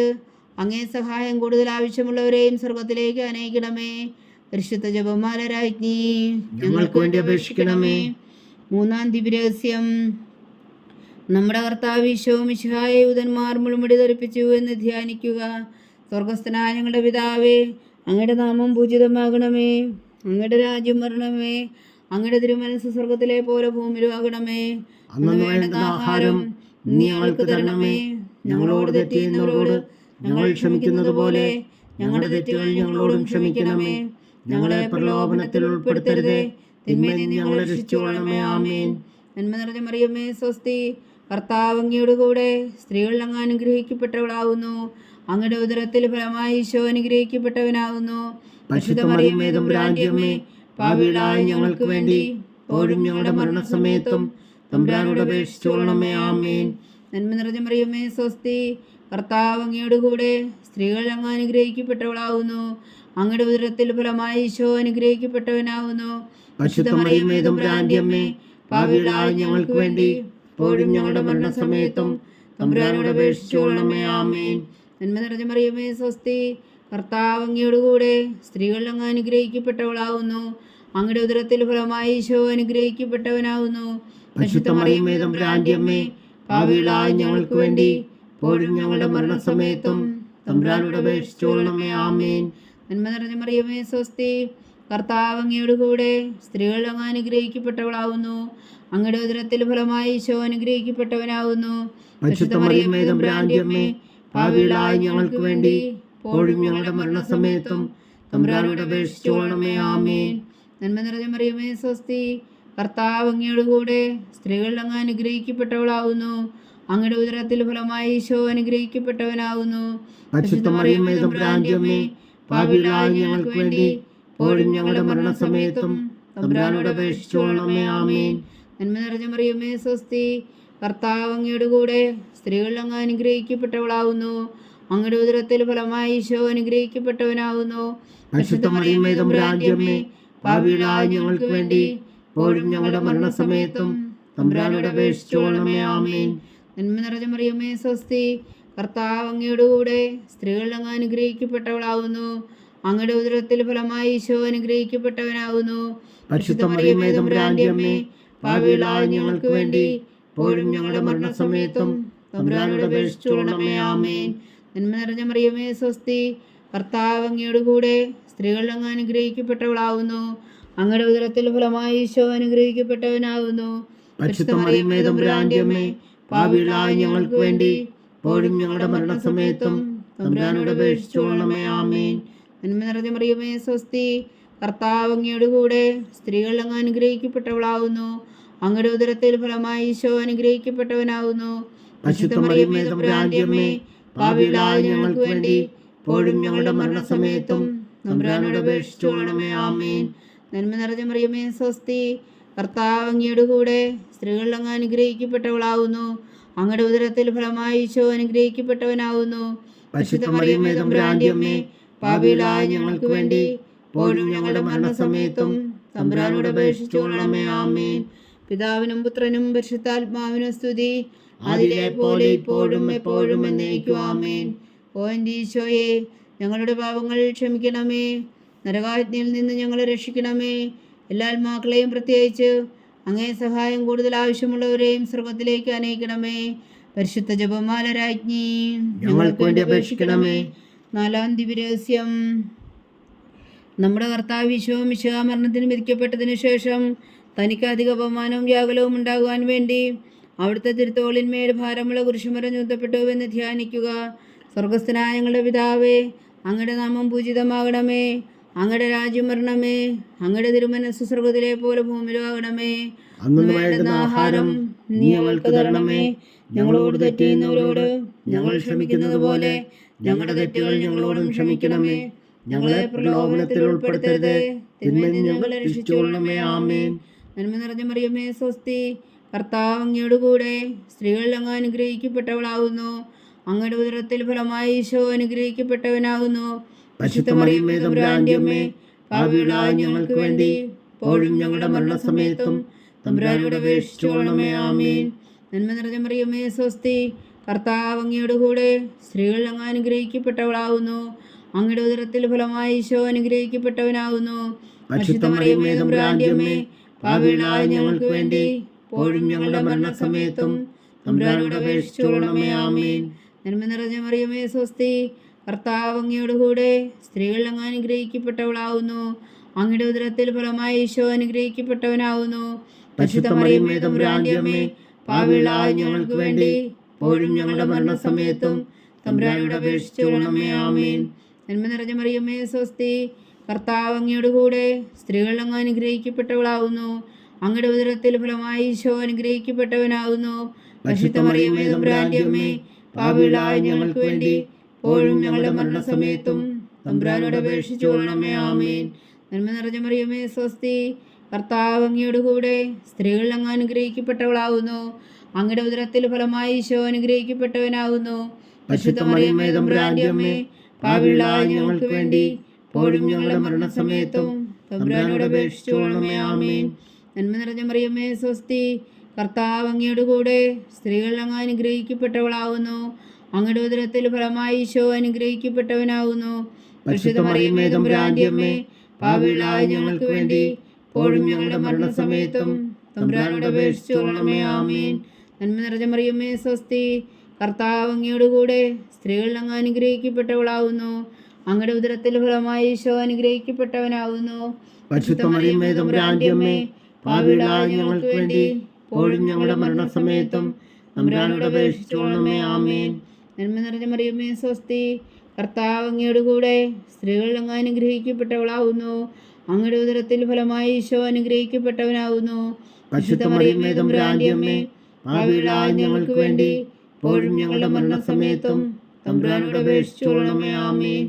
[SPEAKER 1] അങ്ങേ സഹായം കൂടുതൽ ആവശ്യമുള്ളവരെയും സ്വർഗത്തിലേക്ക് അനയിക്കണമേ. പരിശുദ്ധ ജപമാല രാജ്ഞി,
[SPEAKER 2] ഞങ്ങൾക്ക് വേണ്ടി അപേക്ഷിക്കണമേ.
[SPEAKER 1] മൂന്നാം ദിവ്യരഹസ്യം. നമ്മുടെ കർത്താവ് ഈശോ മിശിഹായെ യൂതന്മാർ മുൾമുടി ധരിപ്പിച്ചു എന്ന് ധ്യാനിക്കുക. സ്വർഗസ്ഥനായ ഞങ്ങളുടെ പിതാവേ, അങ്ങയുടെ നാമം പൂജിതമാകണമേ. അങ്ങയുടെ രാജ്യം വരണമേ. അങ്ങയുടെ തിരുമനസ്സ് സ്വർഗത്തിലെ പോലെ ഭൂമിയിലും ആകണമേ.
[SPEAKER 2] അന്നു വേണ്ടുന്ന ആഹാരം നീ ഞങ്ങൾക്ക് തരണമേ. ഞങ്ങളോട് തെറ്റ് ചെയ്യുന്നവരോട് ഞങ്ങൾ ക്ഷമിക്കുന്നത് പോലെ ഞങ്ങളുടെ തെറ്റുകൾ ഞങ്ങളോടും ക്ഷമിക്കണമേ. ഞങ്ങളെ പ്രലോഭനത്തിൽ ഉൾപ്പെടുത്തരുതേ, തിന്മയിൽ നിന്ന് ഞങ്ങളെ രക്ഷിച്ചുകൊള്ളണമേ. ആമേൻ.
[SPEAKER 1] നന്മ നിറഞ്ഞ മറിയമേ സ്വസ്തി, കർത്താവ് അങ്ങയുടെ കൂടെ സ്ത്രീകൾ അങ്ങ് അനുഗ്രഹിക്കപ്പെട്ടവളാവുന്നു. അങ്ങയുടെ ഉദരത്തിൽ ഫലമായി ഈശോ അനുഗ്രഹിക്കപ്പെട്ടവനാവുന്നു.
[SPEAKER 2] പരിശുദ്ധ മറിയമേ തമ്പുരാന്റെ അമ്മേ, പാപികളായ ഞങ്ങൾക്ക് വേണ്ടി ഇപ്പോഴും ഞങ്ങളുടെ മരണസമയത്തും തമ്പുരാനോട് അപേക്ഷിച്ചുകൊള്ളണമേ. ആമേൻ.
[SPEAKER 1] നന്മ നിറഞ്ഞ മറിയമേ സ്വസ്തി, കർത്താവ് അങ്ങയുടെ കൂടെ സ്ത്രീകൾ അങ്ങ് അനുഗ്രഹിക്കപ്പെട്ടവളാവുന്നു. അങ്ങയുടെ ഉദരത്തിൽ ഫലമായി ഈശോ അനുഗ്രഹിക്കപ്പെട്ടവനാവുന്നു.
[SPEAKER 2] പരിശുദ്ധ മറിയമേ തമ്പുരാന്റെ അമ്മേ, പാപികളായ ഞങ്ങൾക്ക് വേണ്ടി ഇപ്പോഴും ഞങ്ങളുടെ മരണസമയത്തും തമ്പുരാനോട് അപേക്ഷിച്ചുകൊള്ളണമേ. ആമേൻ.
[SPEAKER 1] നന്മ നിറഞ്ഞ മറിയമേ സ്വസ്തി, കർത്താവ് അങ്ങയുടെ കൂടെ സ്ത്രീകൾ അങ്ങ് അനുഗ്രഹിക്കപ്പെട്ടവളാവുന്നു. അങ്ങയുടെ ഉദരത്തിൽ ഫലമായി ഈശോ അനുഗ്രഹിക്കപ്പെട്ടവനാവുന്നു.
[SPEAKER 2] പരിശുദ്ധ മറിയമേ തമ്പുരാന്റെ അമ്മേ, പാപികളായ ഞങ്ങൾക്ക് വേണ്ടി ഇപ്പോഴും ഞങ്ങളുടെ മരണസമയത്തും തമ്പുരാനോട് അപേക്ഷിച്ചുകൊള്ളണമേ. ആമേൻ.
[SPEAKER 1] നന്മ നിറഞ്ഞ മറിയമേ സ്വസ്തി, കർത്താവ് അങ്ങയുടെ കൂടെ സ്ത്രീകൾ അങ്ങ് അനുഗ്രഹിക്കപ്പെട്ടവളാവുന്നു. അങ്ങയുടെ ഉദരത്തിൽ ഫലമായി ഈശോ അനുഗ്രഹിക്കപ്പെട്ടവനാവുന്നു.
[SPEAKER 2] പരിശുദ്ധ മറിയമേ തമ്പുരാന്റെ അമ്മേ, പാപികളായ ഞങ്ങൾക്ക് വേണ്ടി ഇപ്പോഴും ഞങ്ങളുടെ മരണസമയത്തും തമ്പുരാനോട് അപേക്ഷിച്ചുകൊള്ളണമേ. ആമേൻ.
[SPEAKER 1] നന്മ നിറഞ്ഞ മറിയമേ സ്വസ്തി, കർത്താവ് അങ്ങയുടെ കൂടെ സ്ത്രീകൾ അങ്ങ് അനുഗ്രഹിക്കപ്പെട്ടവളാവുന്നു. അങ്ങയുടെ ഉദരത്തിൽ ഫലമായി ഈശോ അനുഗ്രഹിക്കപ്പെട്ടവനാവുന്നു.
[SPEAKER 2] പരിശുദ്ധ മറിയമേ തമ്പുരാന്റെ അമ്മേ, പാപികളായ ഞങ്ങൾക്ക് വേണ്ടി ഇപ്പോഴും ഞങ്ങളുടെ മരണസമയത്തും തമ്പുരാനോട് അപേക്ഷിച്ചുകൊള്ളണമേ. ആമേൻ.
[SPEAKER 1] നന്മ നിറഞ്ഞ മറിയമേ സ്വസ്തി, കർത്താവ് അങ്ങയുടെ കൂടെ സ്ത്രീകൾ അങ്ങ് അനുഗ്രഹിക്കപ്പെട്ടവളാവുന്നു. അങ്ങയുടെ ഉദരത്തിൽ ഫലമായി ഈശോ അനുഗ്രഹിക്കപ്പെട്ടവനാവുന്നു.
[SPEAKER 2] പരിശുദ്ധ മറിയമേ തമ്പുരാന്റെ അമ്മേ, പാപികളായ ഞങ്ങൾക്ക് വേണ്ടി ഇപ്പോഴും ഞങ്ങളുടെ മരണസമയത്തും തമ്പുരാനോട് അപേക്ഷിച്ചുകൊള്ളണമേ. ആമേൻ.
[SPEAKER 1] നന്മ നിറഞ്ഞ മറിയമേ സ്വസ്തി, കർത്താവ് അങ്ങയുടെ കൂടെ സ്ത്രീകൾ അങ്ങ് അനുഗ്രഹിക്കപ്പെട്ടവളാവുന്നു. അങ്ങയുടെ ഉദരത്തിൽ ഫലമായി ഈശോ അനുഗ്രഹിക്കപ്പെട്ടവനാവുന്നു.
[SPEAKER 2] പരിശുദ്ധ മറിയമേ തമ്പുരാന്റെ അമ്മേ, പാപികളായ ഞങ്ങൾക്ക് വേണ്ടി ഇപ്പോഴും ഞങ്ങളുടെ മരണസമയത്തും തമ്പുരാനോട് അപേക്ഷിച്ചുകൊള്ളണമേ. ആമേൻ.
[SPEAKER 1] നന്മ നിറഞ്ഞ മറിയമേ സ്വസ്തി, കർത്താവ് അങ്ങയുടെ കൂടെ സ്ത്രീകൾ അങ്ങ് അനുഗ്രഹിക്കപ്പെട്ടവളാവുന്നു. അങ്ങയുടെ ഉദരത്തിൽ ഫലമായി ഈശോ അനുഗ്രഹിക്കപ്പെട്ടവനാവുന്നു.
[SPEAKER 2] പരിശുദ്ധ മറിയമേ തമ്പുരാന്റെ അമ്മേ, പാപികളായ ഞങ്ങൾക്ക് വേണ്ടി ഇപ്പോഴും ഞങ്ങളുടെ മരണസമയത്തും തമ്പുരാനോട് അപേക്ഷിച്ചുകൊള്ളണമേ. ആമേൻ.
[SPEAKER 1] നന്മ നിറഞ്ഞ മറിയമേ സ്വസ്തി, കർത്താവ് അങ്ങയുടെ കൂടെ സ്ത്രീകൾ അങ്ങ് അനുഗ്രഹിക്കപ്പെട്ടവളാവുന്നു. അങ്ങയുടെ ഉദരത്തിൽ ഫലമായി ഈശോ അനുഗ്രഹിക്കപ്പെട്ടവനാവുന്നു.
[SPEAKER 2] പരിശുദ്ധ മറിയമേ തമ്പുരാന്റെ അമ്മേ, പാപികളായ ഞങ്ങൾക്ക് വേണ്ടി ഇപ്പോഴും ഞങ്ങളുടെ മരണസമയത്തും തമ്പുരാനോട് അപേക്ഷിച്ചുകൊള്ളണമേ. ആമേൻ.
[SPEAKER 1] നന്മ നിറഞ്ഞ മറിയമേ സ്വസ്തി, കർത്താവ് അങ്ങയുടെ കൂടെ സ്ത്രീകൾ അങ്ങ് അനുഗ്രഹിക്കപ്പെട്ടവളാവുന്നു. അങ്ങയുടെ ഉദരത്തിൽ ഫലമായി ഈശോ അനുഗ്രഹിക്കപ്പെട്ടവനാവുന്നു.
[SPEAKER 2] പരിശുദ്ധ മറിയമേ തമ്പുരാന്റെ അമ്മേ, പാപികളായ ഞങ്ങൾക്ക് വേണ്ടി ഇപ്പോഴും ഞങ്ങളുടെ മരണസമയത്തും തമ്പുരാനോട് അപേക്ഷിച്ചുകൊള്ളണമേ. ആമേൻ.
[SPEAKER 1] പിതാവിനും പുത്രനും പരിശുദ്ധാത്മാവിനും സ്തുതി,
[SPEAKER 2] ആദിയിലെ പോലെ ഇപ്പോഴും എപ്പോഴും എന്നേക്കും. ആമേൻ.
[SPEAKER 1] ഓ എൻ്റെ ഈശോയെ, ഞങ്ങളുടെ പാപങ്ങൾ ക്ഷമിക്കണമേ. നരകാജ്ഞയിൽ നിന്ന് ഞങ്ങളെ രക്ഷിക്കണമേ. എല്ലാ ആത്മാക്കളെയും പ്രത്യേകിച്ച് അങ്ങേ സഹായം കൂടുതൽ ആവശ്യമുള്ളവരെയും സ്വർഗത്തിലേക്ക് അനയിക്കണമേ. പരിശുദ്ധ ജപമാല രാജ്ഞി,
[SPEAKER 2] ഞങ്ങൾക്ക് വേണ്ടി അപേക്ഷിക്കണമേ.
[SPEAKER 1] നാലാം ദിവ്യരഹസ്യം. നമ്മുടെ കർത്താവ് ഈശോ മിശിഹാ മരണത്തിന് വിധിക്കപ്പെട്ടതിനു ശേഷം തനിക്ക് അധിക അപമാനവും വ്യാകുലവും ഉണ്ടാകുവാൻ വേണ്ടി അവിടുത്തെ തിരുത്തോളിന്മേൽ ഭാരമുള്ള കുരിശുമരം ചുമത്തപ്പെട്ടു എന്ന് ധ്യാനിക്കുക. സ്വർഗസ്ഥനായ ഞങ്ങളുടെ പിതാവേ, അങ്ങയുടെ നാമം പൂജിതമാകണമേ. അങ്ങയുടെ രാജ്യം വരണമേ. അങ്ങയുടെ തിരുമനസ്സ് സ്വർഗത്തിലെ പോലെ ഭൂമിയിലാകണമേ.
[SPEAKER 2] അന്നു വേണ്ടുന്ന ആഹാരം നീ ഞങ്ങൾക്ക് തരണമേ. ഞങ്ങളോട് തെറ്റ് ചെയ്യുന്നവരോട് ഞങ്ങൾ ക്ഷമിക്കുന്നത് പോലെ ഞങ്ങളുടെ തെറ്റുകൾ ഞങ്ങളോടും ക്ഷമിക്കണമേ. ഞങ്ങളെ പ്രലോഭനത്തിൽ ഉൾപ്പെടുത്തരുത്, തിന്മയിൽ ഞങ്ങളെ രക്ഷിച്ചുകൊള്ളണമേ. ആമേൻ.
[SPEAKER 1] നന്മ നിറഞ്ഞ മറിയമേ സ്വസ്തി, കർത്താവ് അങ്ങയോട് കൂടെ സ്ത്രീകളിൽ അങ്ങ് അനുഗ്രഹിക്കപ്പെട്ടവളാകുന്നു. അങ്ങയുടെ ഉദരത്തിൽ ഫലമായി ഈശോ അനുഗ്രഹിക്കപ്പെട്ടവനാകുന്നു.
[SPEAKER 2] പരിശുദ്ധ മറിയമേ തമ്പുരാന്റെ അമ്മേ, പാപികളായ ഞങ്ങൾക്ക് വേണ്ടി ഇപ്പോഴും ഞങ്ങളുടെ മരണസമയത്തും തമ്പുരാനോട് അപേക്ഷിച്ചുകൊള്ളണമേ. ആമേൻ.
[SPEAKER 1] നന്മ നിറഞ്ഞ മറിയമേ സ്വസ്തി, കർത്താവ് അങ്ങയോട് കൂടെ സ്ത്രീകളിൽ അങ്ങ് അനുഗ്രഹിക്കപ്പെട്ടവളാകുന്നു. അങ്ങയുടെ ഉദരത്തിൽ ഫലമായി ഈശോ അനുഗ്രഹിക്കപ്പെട്ടവനാകുന്നു.
[SPEAKER 2] പരിശുദ്ധ മറിയമേ തമ്പുരാന്റെ അമ്മേ, പാപികളായ ഞങ്ങൾക്ക് വേണ്ടി ഇപ്പോഴും ഞങ്ങളുടെ മരണസമയത്തും തമ്പുരാനോട് അപേക്ഷിച്ചുകൊള്ളണമേ. ആമേൻ.
[SPEAKER 1] നന്മ നിറഞ്ഞ മറിയമേ സ്വസ്തി, കർത്താവ് അങ്ങയോട് കൂടെ സ്ത്രീകളിൽ അങ്ങ് അനുഗ്രഹിക്കപ്പെട്ടവളാകുന്നു. അങ്ങയുടെ ഉദരത്തിൽ ഫലമായി ഈശോ അനുഗ്രഹിക്കപ്പെട്ടവനാകുന്നു.
[SPEAKER 2] പരിശുദ്ധ മറിയമേ തമ്പുരാന്റെ അമ്മേ, പാപികളായ ഞങ്ങൾക്ക് വേണ്ടി ഇപ്പോഴും ഞങ്ങളുടെ മരണസമയത്തും തമ്പുരാനോട് അപേക്ഷിച്ചുകൊള്ളണമേ. ആമേൻ.
[SPEAKER 1] നന്മ നിറഞ്ഞ മറിയമേ സ്വസ്തി, കർത്താവ് അങ്ങയോട് കൂടെ സ്ത്രീകളിൽ അങ്ങ് അനുഗ്രഹിക്കപ്പെട്ടവളാകുന്നു. അങ്ങയുടെ ഉദരത്തിൽ ഫലമായി ഈശോ അനുഗ്രഹിക്കപ്പെട്ടവനാകുന്നു.
[SPEAKER 2] പരിശുദ്ധ മറിയമേ തമ്പുരാന്റെ അമ്മേ, പാപികളായ ഞങ്ങൾക്ക് വേണ്ടി ഇപ്പോഴും ഞങ്ങളുടെ മരണസമയത്തും തമ്പുരാനോട് അപേക്ഷിച്ചുകൊള്ളണമേ. ആമേൻ.
[SPEAKER 1] നന്മ നിറഞ്ഞ മറിയമേ സ്വസ്തി, കർത്താവ് അങ്ങയോട് കൂടെ സ്ത്രീകളിൽ അങ്ങ് അനുഗ്രഹിക്കപ്പെട്ടവളാകുന്നു. അങ്ങയുടെ ഉദരത്തിൽ ഫലമായി ഈശോ അനുഗ്രഹിക്കപ്പെട്ടവനാകുന്നു.
[SPEAKER 2] പരിശുദ്ധ മറിയമേ തമ്പുരാന്റെ അമ്മേ, പാപികളായ ഞങ്ങൾക്ക് വേണ്ടി ഇപ്പോഴും ഞങ്ങളുടെ മരണസമയത്തും തമ്പുരാനോട് അപേക്ഷിച്ചുകൊള്ളണമേ. ആമേൻ.
[SPEAKER 1] നന്മ നിറഞ്ഞ മറിയമേ സ്വസ്തി, കർത്താവ് അങ്ങയോട് കൂടെ സ്ത്രീകളിൽ അങ്ങ് അനുഗ്രഹിക്കപ്പെട്ടവളാകുന്നു. അങ്ങയുടെ ഉദരത്തിൽ ഫലമായി ഈശോ അനുഗ്രഹിക്കപ്പെട്ടവനാകുന്നു.
[SPEAKER 2] പരിശുദ്ധ മറിയമേ തമ്പുരാന്റെ അമ്മേ, പാപികളായ ഞങ്ങൾക്ക് വേണ്ടി ഇപ്പോഴും ഞങ്ങളുടെ മരണസമയത്തും തമ്പുരാനോട് അപേക്ഷിച്ചുകൊള്ളണമേ. ആമേൻ.
[SPEAKER 1] നന്മ നിറഞ്ഞ മറിയമേ സ്വസ്തി, കർത്താവ് അങ്ങയോട് കൂടെ സ്ത്രീകളിൽ അങ്ങ് അനുഗ്രഹിക്കപ്പെട്ടവളാകുന്നു. അങ്ങയുടെ ഉദരത്തിൽ ഫലമായി ഈശോ അനുഗ്രഹിക്കപ്പെട്ടവനാകുന്നു.
[SPEAKER 2] പരിശുദ്ധ മറിയമേ തമ്പുരാന്റെ അമ്മേ, പാപികളായ ഞങ്ങൾക്ക് വേണ്ടി ഇപ്പോഴും ഞങ്ങളുടെ മരണസമയത്തും തമ്പുരാനോട് അപേക്ഷിച്ചുകൊള്ളണമേ. ആമേൻ.
[SPEAKER 1] നന്മ നിറഞ്ഞ മറിയമേ സ്വസ്തി, കർത്താവ് അങ്ങയോട് കൂടെ സ്ത്രീകളിൽ അങ്ങ് അനുഗ്രഹിക്കപ്പെട്ടവളാകുന്നു. അങ്ങയുടെ ഉദരത്തിൽ ഫലമായി ഈശോ അനുഗ്രഹിക്കപ്പെട്ടവനാകുന്നു.
[SPEAKER 2] പരിശുദ്ധ മറിയമേ തമ്പുരാന്റെ അമ്മേ, പാപികളായ ഞങ്ങൾക്ക് വേണ്ടി ഇപ്പോഴും ഞങ്ങളുടെ മരണസമയത്തും തമ്പുരാനോട് അപേക്ഷിച്ചുകൊള്ളണമേ. ആമേൻ.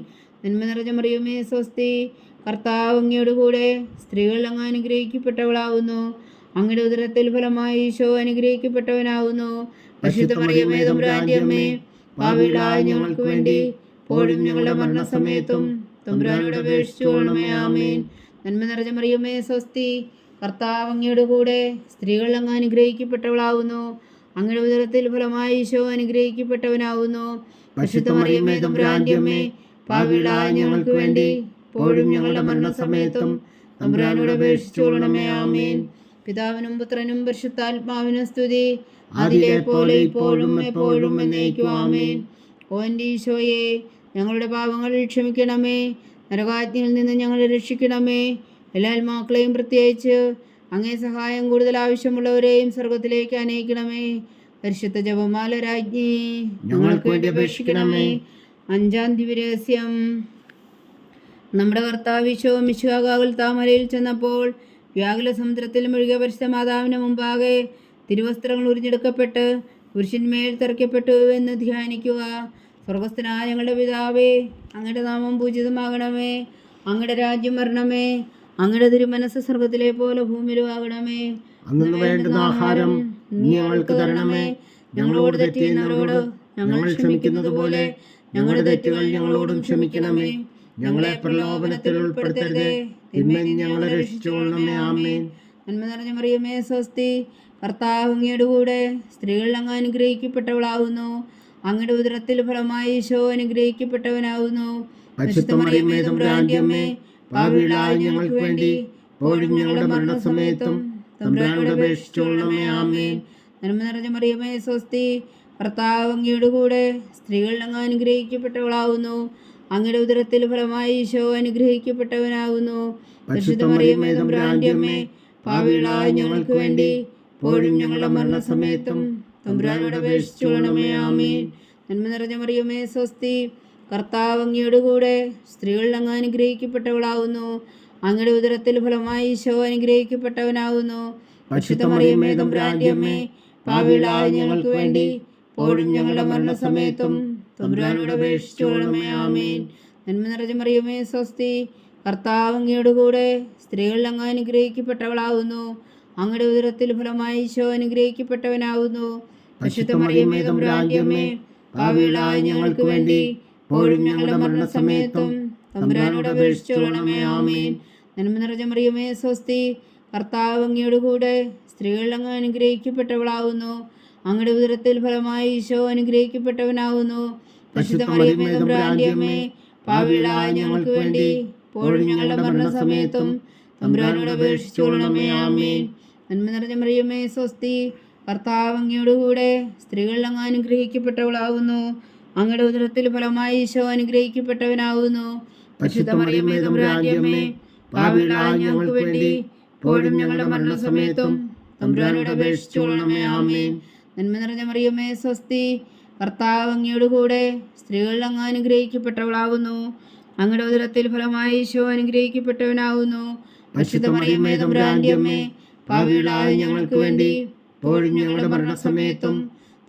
[SPEAKER 1] നന്മ നിറഞ്ഞ മറിയമേ സ്വസ്തി, കർത്താവ് അങ്ങയോട് കൂടെ സ്ത്രീകളിൽ അങ്ങ് അനുഗ്രഹിക്കപ്പെട്ടവളാകുന്നു. അങ്ങയുടെ ഉദരത്തിൽ ഫലമായി ഈശോ അനുഗ്രഹിക്കപ്പെട്ടവനാകുന്നു.
[SPEAKER 2] പരിശുദ്ധ മറിയമേ തമ്പുരാന്റെ അമ്മേ, പാപികളായ ഞങ്ങൾക്ക് വേണ്ടി ഇപ്പോഴും ഞങ്ങളുടെ മരണസമയത്തും തമ്പുരാനോട് അപേക്ഷിച്ചുകൊള്ളണമേ. ആമേൻ.
[SPEAKER 1] നന്മ നിറഞ്ഞ മറിയമേ സ്വസ്തി, കർത്താവ് അങ്ങയോട് കൂടെ സ്ത്രീകളിൽ അങ്ങ് അനുഗ്രഹിക്കപ്പെട്ടവളാകുന്നു. അങ്ങയുടെ ഉദരത്തിൽ ഫലമായി ഈശോ അനുഗ്രഹിക്കപ്പെട്ടവനാകുന്നു.
[SPEAKER 2] പരിശുദ്ധ മറിയമേ തമ്പുരാന്റെ അമ്മേ, പാപികളായ ഞങ്ങൾക്ക് വേണ്ടി ഇപ്പോഴും ഞങ്ങളുടെ മരണസമയത്തും തമ്പുരാനോട് അപേക്ഷിച്ചുകൊള്ളണമേ. ആമേൻ.
[SPEAKER 1] പിതാവിനും പുത്രനും പരിശുദ്ധാത്മാവിനും സ്തുതി,
[SPEAKER 2] അതിലെ പോലെ ഇപ്പോഴും എപ്പോഴും എന്നേക്കും. ആമേൻ.
[SPEAKER 1] ഓ എൻ്റെ ഈശോയെ, ഞങ്ങളുടെ പാപങ്ങൾ ക്ഷമിക്കണമേ. നരകാജ്ഞയിൽ നിന്ന് ഞങ്ങളെ രക്ഷിക്കണമേ. എല്ലാ ആത്മാക്കളെയും പ്രത്യേകിച്ച് അങ്ങേ സഹായം കൂടുതൽ ആവശ്യമുള്ളവരെയും സ്വർഗത്തിലേക്ക് അനയിക്കണമേ. പരിശുദ്ധ ജപമാല രാജ്ഞി,
[SPEAKER 2] ഞങ്ങൾക്ക് വേണ്ടി അപേക്ഷിക്കണമേ.
[SPEAKER 1] അഞ്ചാം ദിവ്യരഹസ്യം. നമ്മുടെ കർത്താവ് ഈശോ മിശിഹാ ഗാഗുൽത്താമലയിൽ ചെന്നപ്പോൾ വ്യാകുല സമുദ്രത്തിൽ മുഴുകിയ പരിശുദ്ധ മാതാവിന് മുമ്പാകെ തിരുവസ്ത്രങ്ങൾ ഉരിഞ്ഞെടുക്കപ്പെട്ട് കുരിശിന്മേൽ തറയ്ക്കപ്പെട്ടു എന്ന് ധ്യാനിക്കുക. സ്വർഗസ്ഥനായ ഞങ്ങളുടെ പിതാവേ, അങ്ങയുടെ നാമം പൂജിതമാകണമേ. അങ്ങയുടെ രാജ്യം വരണമേ. അങ്ങയുടെ തിരുമനസ്സ് സ്വർഗത്തിലെ പോലെ ഭൂമിയിലും ആകണമേ.
[SPEAKER 2] അന്നു വേണ്ടുന്ന ആഹാരം നീ ഞങ്ങൾക്ക് തരണമേ. ഞങ്ങളോട് തെറ്റ് ചെയ്യുന്നവരോട് ഞങ്ങൾ ക്ഷമിക്കുന്നത് പോലെ ഞങ്ങളുടെ തെറ്റുകൾ ഞങ്ങളോടും ക്ഷമിക്കണമേ. ഞങ്ങളെ പ്രലോഭനത്തിൽ ഉൾപ്പെടുത്തരുത്, തിന്മയിൽ ഞങ്ങളെ രക്ഷിച്ചുകൊള്ളണമേ. ആമേൻ.
[SPEAKER 1] നന്മ നിറഞ്ഞ മറിയമേ സ്വസ്തി, കർത്താവ് അങ്ങയുടെ കൂടെ സ്ത്രീകളിൽ അങ്ങ് അനുഗ്രഹിക്കപ്പെട്ടവളാകുന്നു. അങ്ങയുടെ ഉദരത്തിൽ ഫലമായി ഈശോ അനുഗ്രഹിക്കപ്പെട്ടവനാകുന്നു.
[SPEAKER 2] പരിശുദ്ധ മറിയമേ തമ്പുരാന്റെ അമ്മേ, പാപികളായ ഞങ്ങൾക്ക് വേണ്ടി ഇപ്പോഴും ഞങ്ങളുടെ മരണസമയത്തും തമ്പുരാനോട് അപേക്ഷിച്ചുകൊള്ളണമേ. ആമേൻ.
[SPEAKER 1] നന്മ നിറഞ്ഞ മറിയമേ സ്വസ്തി, കർത്താവ് അങ്ങയുടെ കൂടെ സ്ത്രീകൾ അങ്ങ് അനുഗ്രഹിക്കപ്പെട്ടവളാവുന്നു. അങ്ങയുടെ ഉദരത്തിൽ ഫലമായി ഈശോ അനുഗ്രഹിക്കപ്പെട്ടവനാകുന്നു. പരിശുദ്ധ മറിയമേ തമ്പുരാന്റെ അമ്മേ, പാപികളായ ഞങ്ങൾക്ക് വേണ്ടി ഇപ്പോഴും ഞങ്ങളുടെ മരണസമയത്തും തമ്പുരാനോട് അപേക്ഷിച്ചുകൊള്ളണമേ. ആമേൻ. നന്മ നിറഞ്ഞ മറിയമേ സ്വസ്തി, കർത്താവ് അങ്ങയുടെ കൂടെ സ്ത്രീകൾ അങ്ങ് അനുഗ്രഹിക്കപ്പെട്ടവളാവുന്നു. അങ്ങയുടെ ഉദരത്തിൽ ഫലമായി ഈശോ അനുഗ്രഹിക്കപ്പെട്ടവനാകുന്നു. പരിശുദ്ധ മറിയമേ തമ്പുരാന്റെ അമ്മേ, പാപികളായ ഞങ്ങൾക്ക് വേണ്ടി ഇപ്പോഴും ഞങ്ങളുടെ മരണസമയത്തും തമ്പുരാനോട് അപേക്ഷിച്ചുകൊള്ളണമേ. ആമേൻ. നന്മ നിറഞ്ഞ മറിയമേ സ്വസ്തി, കർത്താവ് അങ്ങയുടെ കൂടെ സ്ത്രീകൾ അങ്ങ് അനുഗ്രഹിക്കപ്പെട്ടവളാവുന്നു. അങ്ങയുടെ ഉദരത്തിൽ ഫലമായി ഈശോ അനുഗ്രഹിക്കപ്പെട്ടവനാകുന്നു. പരിശുദ്ധ മറിയമേ തമ്പുരാന്റെ അമ്മേ, പാപികളായ ഞങ്ങൾക്ക് വേണ്ടി ഇപ്പോഴും ഞങ്ങളുടെ മരണസമയത്തും തമ്പുരാനോട് അപേക്ഷിച്ചുകൊള്ളണമേ. ആമേൻ. നന്മ നിറഞ്ഞ മറിയമേ സ്വസ്തി, കർത്താവ് അങ്ങയുടെ കൂടെ സ്ത്രീകൾ അങ്ങ് അനുഗ്രഹിക്കപ്പെട്ടവളാവുന്നു. അങ്ങയുടെ ഉദരത്തിൽ ഫലമായി ഈശോ അനുഗ്രഹിക്കപ്പെട്ടവനാകുന്നു. പരിശുദ്ധ മറിയമേ തമ്പുരാന്റെ അമ്മേ, പാപികളായ ഞങ്ങൾക്ക് വേണ്ടി ഇപ്പോഴും ഞങ്ങളുടെ മരണസമയത്തും തമ്പുരാനോട് അപേക്ഷിച്ചുകൊള്ളണമേ. ആമേൻ. നന്മ നിറഞ്ഞ മറിയമേ സ്വസ്തി, കർത്താവ് അങ്ങയുടെ കൂടെ സ്ത്രീകൾ അങ്ങ് അനുഗ്രഹിക്കപ്പെട്ടവളാവുന്നു. അങ്ങയുടെ ഉദരത്തിൽ ഫലമായി ഈശോ അനുഗ്രഹിക്കപ്പെട്ടവനാകുന്നു. പരിശുദ്ധ മറിയമേ തമ്പുരാന്റെ അമ്മേ, പാപികളായ ഞങ്ങൾക്ക് വേണ്ടി ഇപ്പോഴും ഞങ്ങളുടെ മരണസമയത്തും തമ്പുരാനോട് അപേക്ഷിച്ചുകൊള്ളണമേ. ആമേൻ. നന്മ നിറഞ്ഞ മറിയമേ സ്വസ്തി, കർത്താവ് അങ്ങയുടെ കൂടെ സ്ത്രീകൾ അങ്ങ് അനുഗ്രഹിക്കപ്പെട്ടവളാവുന്നു. അങ്ങയുടെ ഉദരത്തിൽ ഫലമായി ഈശോ അനുഗ്രഹിക്കപ്പെട്ടവനാകുന്നു. പരിശുദ്ധ മറിയമേ തമ്പുരാന്റെ അമ്മേ, പാപികളായ ഞങ്ങൾക്ക് വേണ്ടി ഇപ്പോഴും ഞങ്ങളുടെ മരണസമയത്തും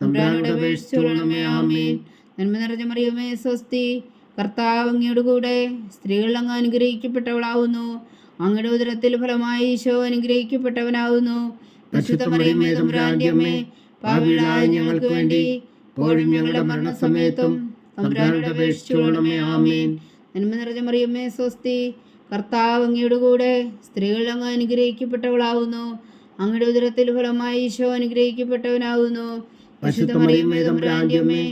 [SPEAKER 1] തമ്പുരാനോട് അപേക്ഷിച്ചുകൊള്ളണമേ. ആമേൻ. നന്മ നിറഞ്ഞ മറിയമേ സ്വസ്തി, കർത്താവ് അങ്ങയുടെ കൂടെ സ്ത്രീകൾ അങ്ങ് അനുഗ്രഹിക്കപ്പെട്ടവളാവുന്നു. അങ്ങയുടെ ഉദരത്തിൽ ഫലമായി ഈശോ അനുഗ്രഹിക്കപ്പെട്ടവനാകുന്നു. പരിശുദ്ധ മറിയമേ തമ്പുരാന്റെ അമ്മേ, പാപികളായ ഞങ്ങൾക്ക് വേണ്ടി ഇപ്പോഴും ഞങ്ങളുടെ മരണസമയത്തും തമ്പുരാനോട് അപേക്ഷിച്ചുകൊള്ളണമേ. ആമേൻ. നന്മ നിറഞ്ഞ മറിയമേ സ്വസ്തി, കർത്താവ് അങ്ങയുടെ കൂടെ സ്ത്രീകൾ അങ്ങ് അനുഗ്രഹിക്കപ്പെട്ടവളാവുന്നു. അങ്ങയുടെ ഉദരത്തിൽ ഫലമായി ഈശോ അനുഗ്രഹിക്കപ്പെട്ടവനാകുന്നു. പരിശുദ്ധ മറിയമേ തമ്പുരാന്റെ അമ്മേ,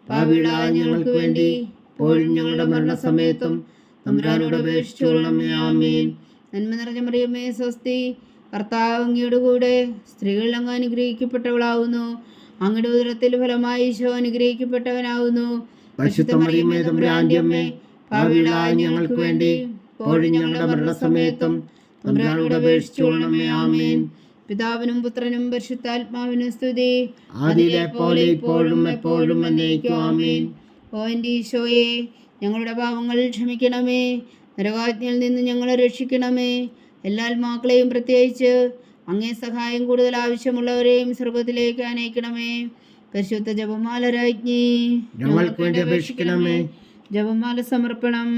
[SPEAKER 1] പാപികളായ ഞങ്ങൾക്ക് വേണ്ടി ഇപ്പോഴും ഞങ്ങളുടെ മരണസമയത്തും തമ്പുരാനോട് അപേക്ഷിച്ചുകൊള്ളണമേ. ആമേൻ. നന്മ നിറഞ്ഞ മറിയമേ സ്വസ്തി, കർത്താവ് അങ്ങയുടെ കൂടെ സ്ത്രീകൾ അങ്ങ് അനുഗ്രഹിക്കപ്പെട്ടവളാവുന്നു. അങ്ങയുടെ ഉദരത്തിൽ ഫലമായി ഈശോ അനുഗ്രഹിക്കപ്പെട്ടവനാകുന്നു. പരിശുദ്ധ മറിയമേ തമ്പുരാന്റെ അമ്മേ, പാപികളായ ഞങ്ങൾക്ക് വേണ്ടി ഇപ്പോഴും ഞങ്ങളുടെ മരണസമയത്തും തമ്പുരാനോട് അപേക്ഷിച്ചുകൊള്ളണമേ. ആമേൻ. പിതാവിനും പുത്രനും പരിശുദ്ധാത്മാവിനും സ്തുതി,
[SPEAKER 2] ആദിയിലെ പോലെ ഇപ്പോഴും എപ്പോഴും എന്നേക്കും. ആമേൻ.
[SPEAKER 1] ഓ എൻ്റെ ഈശോയെ, ഞങ്ങളുടെ പാപങ്ങൾ ക്ഷമിക്കണമേ. നരകാജ്ഞയിൽ നിന്ന് ഞങ്ങളെ രക്ഷിക്കണമേ. എല്ലാ ആത്മാക്കളെയും പ്രത്യേകിച്ച് അങ്ങേ സഹായം കൂടുതൽ ആവശ്യമുള്ളവരെയും സ്വർഗത്തിലേക്ക് അനയിക്കണമേ. പരിശുദ്ധ ജപമാല രാജ്ഞി,
[SPEAKER 2] ഞങ്ങൾക്ക് വേണ്ടി അപേക്ഷിക്കണമേ.
[SPEAKER 1] ജപമാല സമർപ്പണം.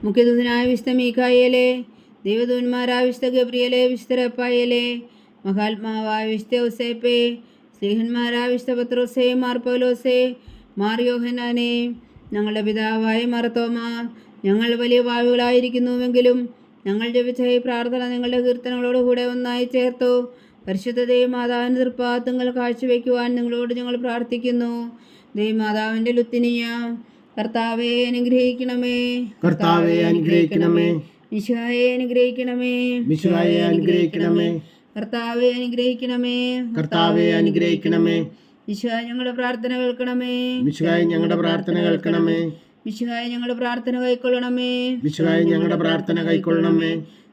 [SPEAKER 1] മുഖ്യദൂതനായ വിശുദ്ധ മീഖായേലേ, ദൈവദൂതന്മാരായ വിശുദ്ധ ഗബ്രിയേലേ, വിശുദ്ധ റഫായേലേ, മഹാത്മാവായ വിശുദ്ധ ഔസേപ്പേ, സ്ലീഹന്മാരായ വിശുദ്ധ പത്രോസേ, മാർ പൗലോസേ, മാർ യോഹന്നാനേ, ഞങ്ങളുടെ പിതാവായ മാർത്തോമ, ഞങ്ങൾ വലിയ പാപികളായിരിക്കുന്നുവെങ്കിലും ഞങ്ങൾ ജപിച്ച ഈ പ്രാർത്ഥന നിങ്ങളുടെ കീർത്തനങ്ങളോടുകൂടെ ഒന്നായി ചേർത്തു. പരിശുദ്ധ ദൈവമാതാവിൻ്റെ തൃപ്പാദങ്ങൾ കാഴ്ചവെക്കുവാൻ നിങ്ങളോട് ഞങ്ങൾ പ്രാർത്ഥിക്കുന്നു. ദൈവമാതാവിൻ്റെ ലുത്തിനിയ, കർത്താവെ അനുഗ്രഹിക്കണമേ.
[SPEAKER 2] കർത്താവെ അനുഗ്രഹിക്കണമേ.
[SPEAKER 1] മിശിഹായെ അനുഗ്രഹിക്കണമേ.
[SPEAKER 2] മിശിഹായെ അനുഗ്രഹിക്കണമേ.
[SPEAKER 1] കർത്താവെ അനുഗ്രഹിക്കണമേ.
[SPEAKER 2] കർത്താവെ അനുഗ്രഹിക്കണമേ.
[SPEAKER 1] മിശിഹാ ഞങ്ങളുടെ പ്രാർത്ഥന കേൾക്കണമേ.
[SPEAKER 2] മിശിഹായെ ഞങ്ങളുടെ പ്രാർത്ഥന കേൾക്കണമേ.
[SPEAKER 1] മിശിഹായെ ഞങ്ങളുടെ പ്രാർത്ഥന കൈക്കൊള്ളണമേ.
[SPEAKER 2] മിശിഹായെ ഞങ്ങളുടെ പ്രാർത്ഥന കൈക്കൊള്ളണമേ.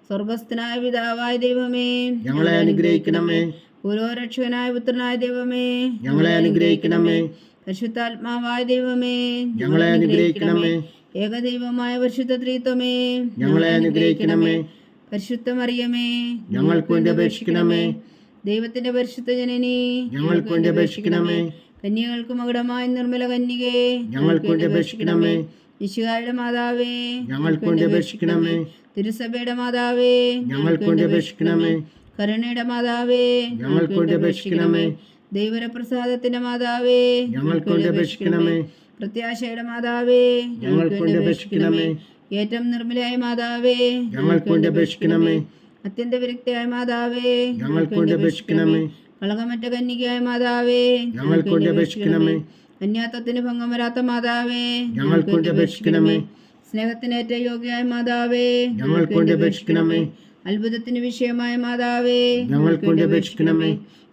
[SPEAKER 1] സ്വർഗസ്ഥനായ പിതാവായ ദൈവമേ,
[SPEAKER 2] ഞങ്ങളെ അനുഗ്രഹിക്കണമേ.
[SPEAKER 1] പുരോരക്ഷകനായ പുത്രനായ ദൈവമേ,
[SPEAKER 2] ഞങ്ങളെ അനുഗ്രഹിക്കണമേ.
[SPEAKER 1] പരിശുദ്ധാത്മാവായ ദൈവമേ,
[SPEAKER 2] ഞങ്ങളെ അനുഗ്രഹിക്കണമേ.
[SPEAKER 1] ഏകദൈവമായ പരിശുദ്ധ ത്രിത്വമേ,
[SPEAKER 2] ഞങ്ങളെ അനുഗ്രഹിക്കണമേ.
[SPEAKER 1] പരിശുദ്ധ മറിയമേ,
[SPEAKER 2] ഞങ്ങൾക്ക് വേണ്ടി അപേക്ഷിക്കണമേ.
[SPEAKER 1] ദൈവത്തിന്റെ പരിശുദ്ധ ജനനി,
[SPEAKER 2] ഞങ്ങൾക്ക് വേണ്ടി അപേക്ഷിക്കണമേ.
[SPEAKER 1] കന്യകൾക്ക് മകുടമായ നിർമ്മല കന്യകേ,
[SPEAKER 2] ഞങ്ങൾക്ക് വേണ്ടി അപേക്ഷിക്കണമേ.
[SPEAKER 1] മിശിഹായുടെ മാതാവേ,
[SPEAKER 2] ഞങ്ങൾക്ക് വേണ്ടി അപേക്ഷിക്കണമേ.
[SPEAKER 1] തിരുസഭയുടെ മാതാവേ,
[SPEAKER 2] ഞങ്ങൾക്ക് വേണ്ടി അപേക്ഷിക്കണമേ.
[SPEAKER 1] കരുണയുടെ മാതാവേ,
[SPEAKER 2] ഞങ്ങൾക്ക് വേണ്ടി അപേക്ഷിക്കണമേ.
[SPEAKER 1] ദൈവപ്രസാദത്തിന്റെ മാതാവേ,
[SPEAKER 2] ഞങ്ങൾക്ക് വേണ്ടി അപേക്ഷിക്കണമേ.
[SPEAKER 1] പ്രത്യാശയുടെ മാതാവേ,
[SPEAKER 2] ഞങ്ങൾക്ക് വേണ്ടി അപേക്ഷിക്കണമേ.
[SPEAKER 1] ഏറ്റവും നിർമ്മലയായ മാതാവേ,
[SPEAKER 2] ഞങ്ങൾക്ക് വേണ്ടി അപേക്ഷിക്കണമേ.
[SPEAKER 1] അത്യന്ത വിരക്തിയായ മാതാവേ,
[SPEAKER 2] ഞങ്ങൾക്ക് വേണ്ടി അപേക്ഷിക്കണമേ.
[SPEAKER 1] കളങ്കമറ്റ കന്യകയായ മാതാവേ,
[SPEAKER 2] ഞങ്ങൾക്ക് വേണ്ടി അപേക്ഷിക്കണമേ.
[SPEAKER 1] കന്യാത്വത്തിന് ഭംഗം വരാത്ത മാതാവേ,
[SPEAKER 2] ഞങ്ങൾക്ക് വേണ്ടി അപേക്ഷിക്കണമേ.
[SPEAKER 1] സ്നേഹത്തിനേറ്റ യോഗ്യയായ മാതാവേ,
[SPEAKER 2] ഞങ്ങൾക്ക് വേണ്ടി അപേക്ഷിക്കണമേ.
[SPEAKER 1] അത്ഭുതത്തിന് വിഷയമായ മാതാവേ,
[SPEAKER 2] ഞങ്ങൾക്ക് വേണ്ടി അപേക്ഷിക്കണമേ.